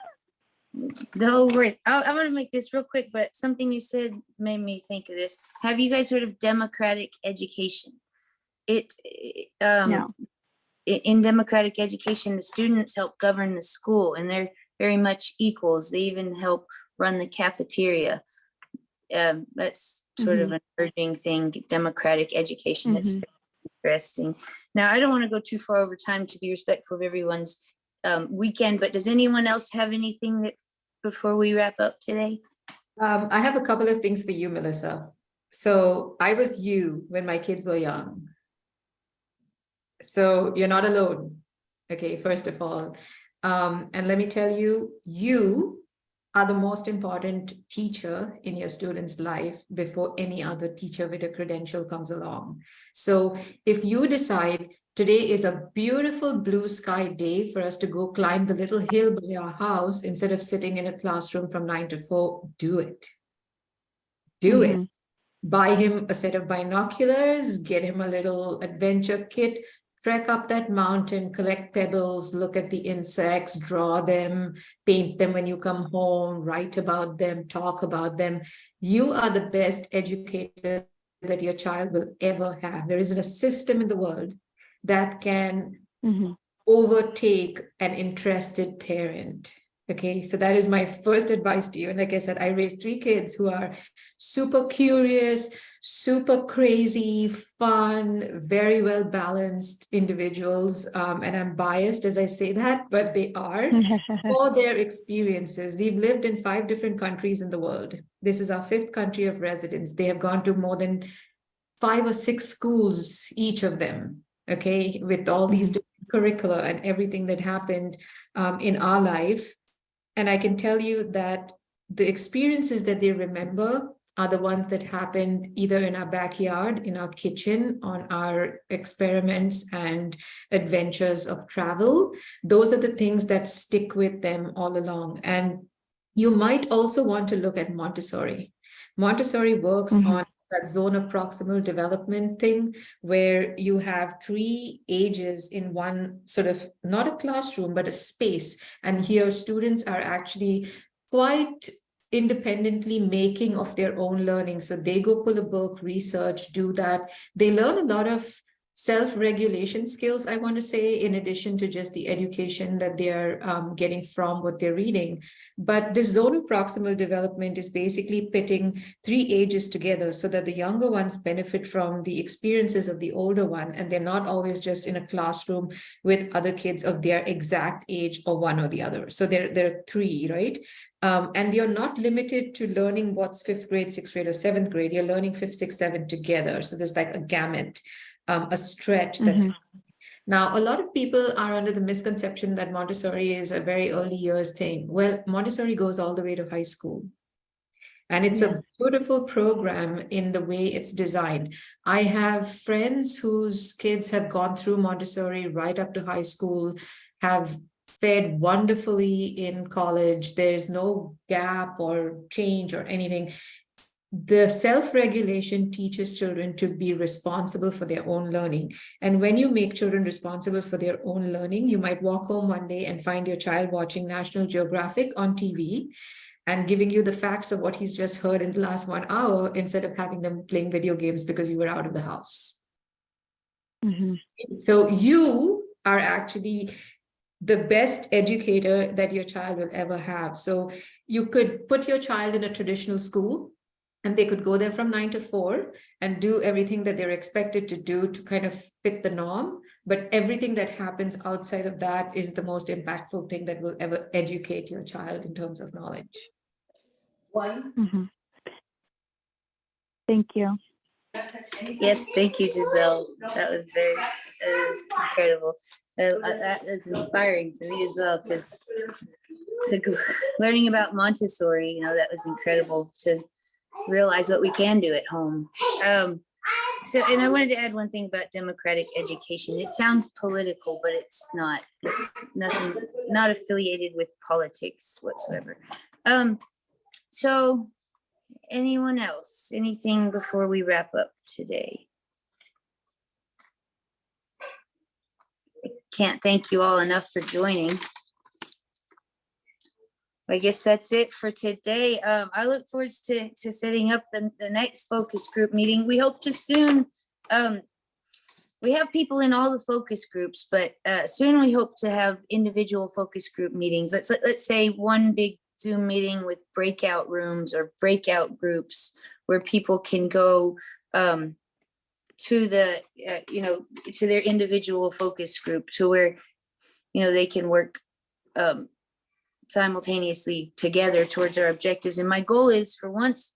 No worries. I want to make this real quick, but something you said made me think of this. Have you guys heard of democratic education? No. In democratic education, the students help govern the school, and they're very much equals. They even help run the cafeteria. That's sort of an emerging thing, democratic education. That's interesting. Now, I don't want to go too far over time to be respectful of everyone's weekend, but does anyone else have anything that before we wrap up today? I have a couple of things for you, Melissa. So I was you when my kids were young. So you're not alone. Okay, first of all. And let me tell you, you are the most important teacher in your student's life before any other teacher with a credential comes along. So if you decide today is a beautiful blue sky day for us to go climb the little hill by our house instead of sitting in a classroom from 9 to 4, do it. Do it. Buy him a set of binoculars, get him a little adventure kit, trek up that mountain, collect pebbles, look at the insects, draw them, paint them when you come home, write about them, talk about them. You are the best educator that your child will ever have. There isn't a system in the world that can overtake an interested parent. Okay, so that is my first advice to you. And like I said, I raised 3 kids who are super curious, super crazy, fun, very well balanced individuals. And I'm biased as I say that, but they are for their experiences. We've lived in 5 different countries in the world. This is our 5th country of residence. They have gone to more than 5 or 6 schools, each of them. Okay, with all these different curricula and everything that happened in our life. And I can tell you that the experiences that they remember are the ones that happened either in our backyard, in our kitchen, on our experiments and adventures of travel. Those are the things that stick with them all along. And you might also want to look at Montessori. Montessori works on that zone of proximal development thing where you have 3 ages in one sort of, not a classroom, but a space. And here students are actually quite independently making of their own learning. So they go pull a book, research, do that. They learn a lot of self-regulation skills, I want to say, in addition to just the education that they're getting from what they're reading. But this zone of proximal development is basically pitting 3 ages together so that the younger ones benefit from the experiences of the older one, and they're not always just in a classroom with other kids of their exact age or one or the other. So there are 3, right? And you're not limited to learning what's 5th grade, 6th grade, or 7th grade. You're learning 5th, 6th, 7th together. So there's like a gamut. A stretch that's now a lot of people are under the misconception that Montessori is a very early years thing. Well, Montessori goes all the way to high school. And it's a beautiful program in the way it's designed. I have friends whose kids have gone through Montessori right up to high school, have fared wonderfully in college. There's no gap or change or anything. The self-regulation teaches children to be responsible for their own learning. And when you make children responsible for their own learning, you might walk home one day and find your child watching National Geographic on TV and giving you the facts of what he's just heard in the last 1 hour instead of having them playing video games because you were out of the house. So you are actually the best educator that your child will ever have. So you could put your child in a traditional school, and they could go there from 9 to 4 and do everything that they're expected to do to kind of fit the norm. But everything that happens outside of that is the most impactful thing that will ever educate your child in terms of knowledge. Thank you. Yes, thank you, Giselle. That was incredible. That is inspiring to me as well, because learning about Montessori, that was incredible to realize what we can do at home. So, and I wanted to add one thing about democratic education. It sounds political, but it's not. It's nothing, not affiliated with politics whatsoever. So anyone else, anything before we wrap up today? I can't thank you all enough for joining. I guess that's it for today. I look forward to setting up the next focus group meeting. We hope to soon, we have people in all the focus groups, but soon we hope to have individual focus group meetings. Let's say one big Zoom meeting with breakout rooms or breakout groups where people can go to the, to their individual focus group, to where, they can work simultaneously together towards our objectives. And my goal is for once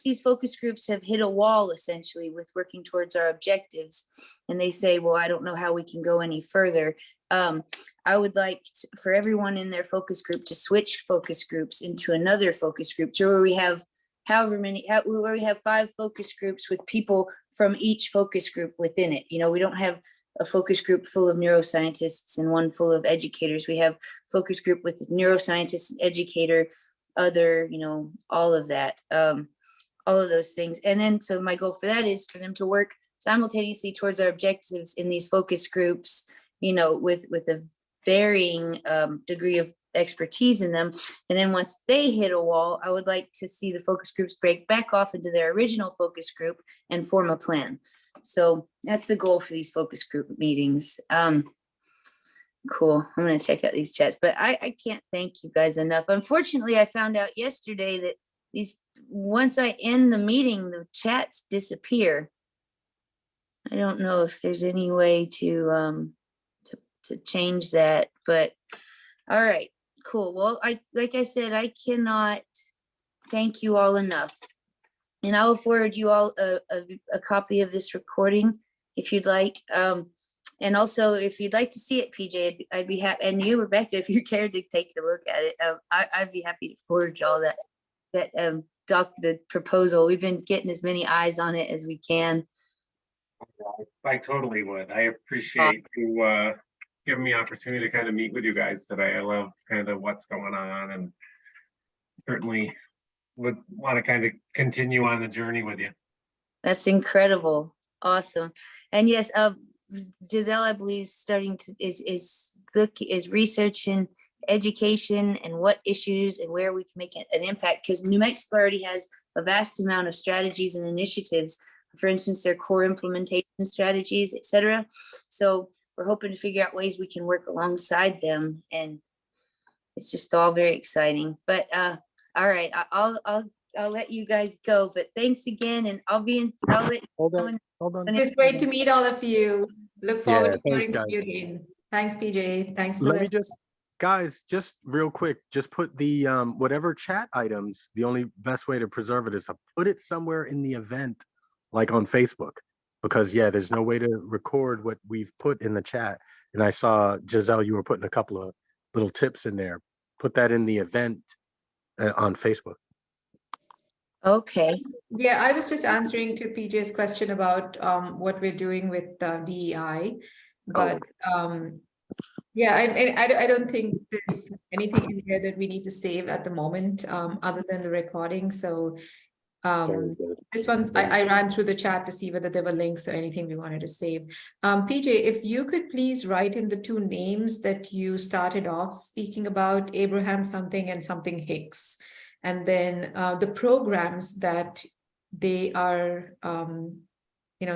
these focus groups have hit a wall essentially with working towards our objectives, and they say, well, I don't know how we can go any further. I would like for everyone in their focus group to switch focus groups into another focus group, to where we have where we have 5 focus groups with people from each focus group within it. We don't have a focus group full of neuroscientists and one full of educators. We have focus group with neuroscientist, educator, other, all of that, all of those things. And then, so my goal for that is for them to work simultaneously towards our objectives in these focus groups, with a varying degree of expertise in them. And then once they hit a wall, I would like to see the focus groups break back off into their original focus group and form a plan. So that's the goal for these focus group meetings. Cool. I'm going to check out these chats, but I can't thank you guys enough. Unfortunately, I found out yesterday that once I end the meeting, the chats disappear. I don't know if there's any way to change that, but all right, cool. Well, like I said, I cannot thank you all enough. And I will forward you all a copy of this recording if you'd like. And also, if you'd like to see it, PJ, I'd be happy. And you, Rebecca, if you care to take a look at it, I'd be happy to forward you all the proposal. We've been getting as many eyes on it as we can. I totally would. I appreciate you giving me opportunity to kind of meet with you guys today. I love kind of what's going on, and certainly would want to kind of continue on the journey with you. That's incredible. Awesome. And yes, Giselle, I believe, is researching education and what issues and where we can make an impact, because New Mexico already has a vast amount of strategies and initiatives. For instance, their core implementation strategies, etc. So we're hoping to figure out ways we can work alongside them, and it's just all very exciting. But all right, I'll let you guys go. But thanks again, and I'll let you Hold know on. when It's great to meet all of you. Look forward to thanks, hearing from you guys. again. Thanks, PJ. Thanks for Let me listening. guys, just real quick, just put the whatever chat items, the only best way to preserve it is to put it somewhere in the event, like on Facebook, because there's no way to record what we've put in the chat. And I saw, Giselle, you were putting a couple of little tips in there. Put that in the event on Facebook. Okay. Yeah, I was just answering to PJ's question about what we're doing with DEI, but I don't think there's anything in here that we need to save at the moment, other than the recording. So this one's, I ran through the chat to see whether there were links or anything we wanted to save. PJ, if you could please write in the 2 names that you started off speaking about, Abraham something and something Hicks, and then the programs that they are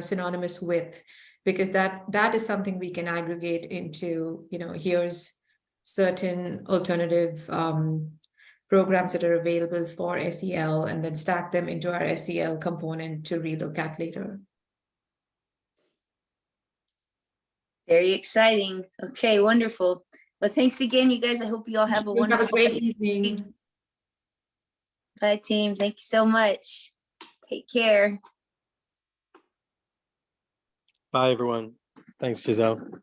synonymous with, because that is something we can aggregate into, here's certain alternative programs that are available for SEL, and then stack them into our SEL component to relook at later. Very exciting. Okay, wonderful. Well, thanks again, you guys. I hope you all have a wonderful great evening. Bye, team. Thank you so much. Take care. Bye, everyone. Thanks, Giselle.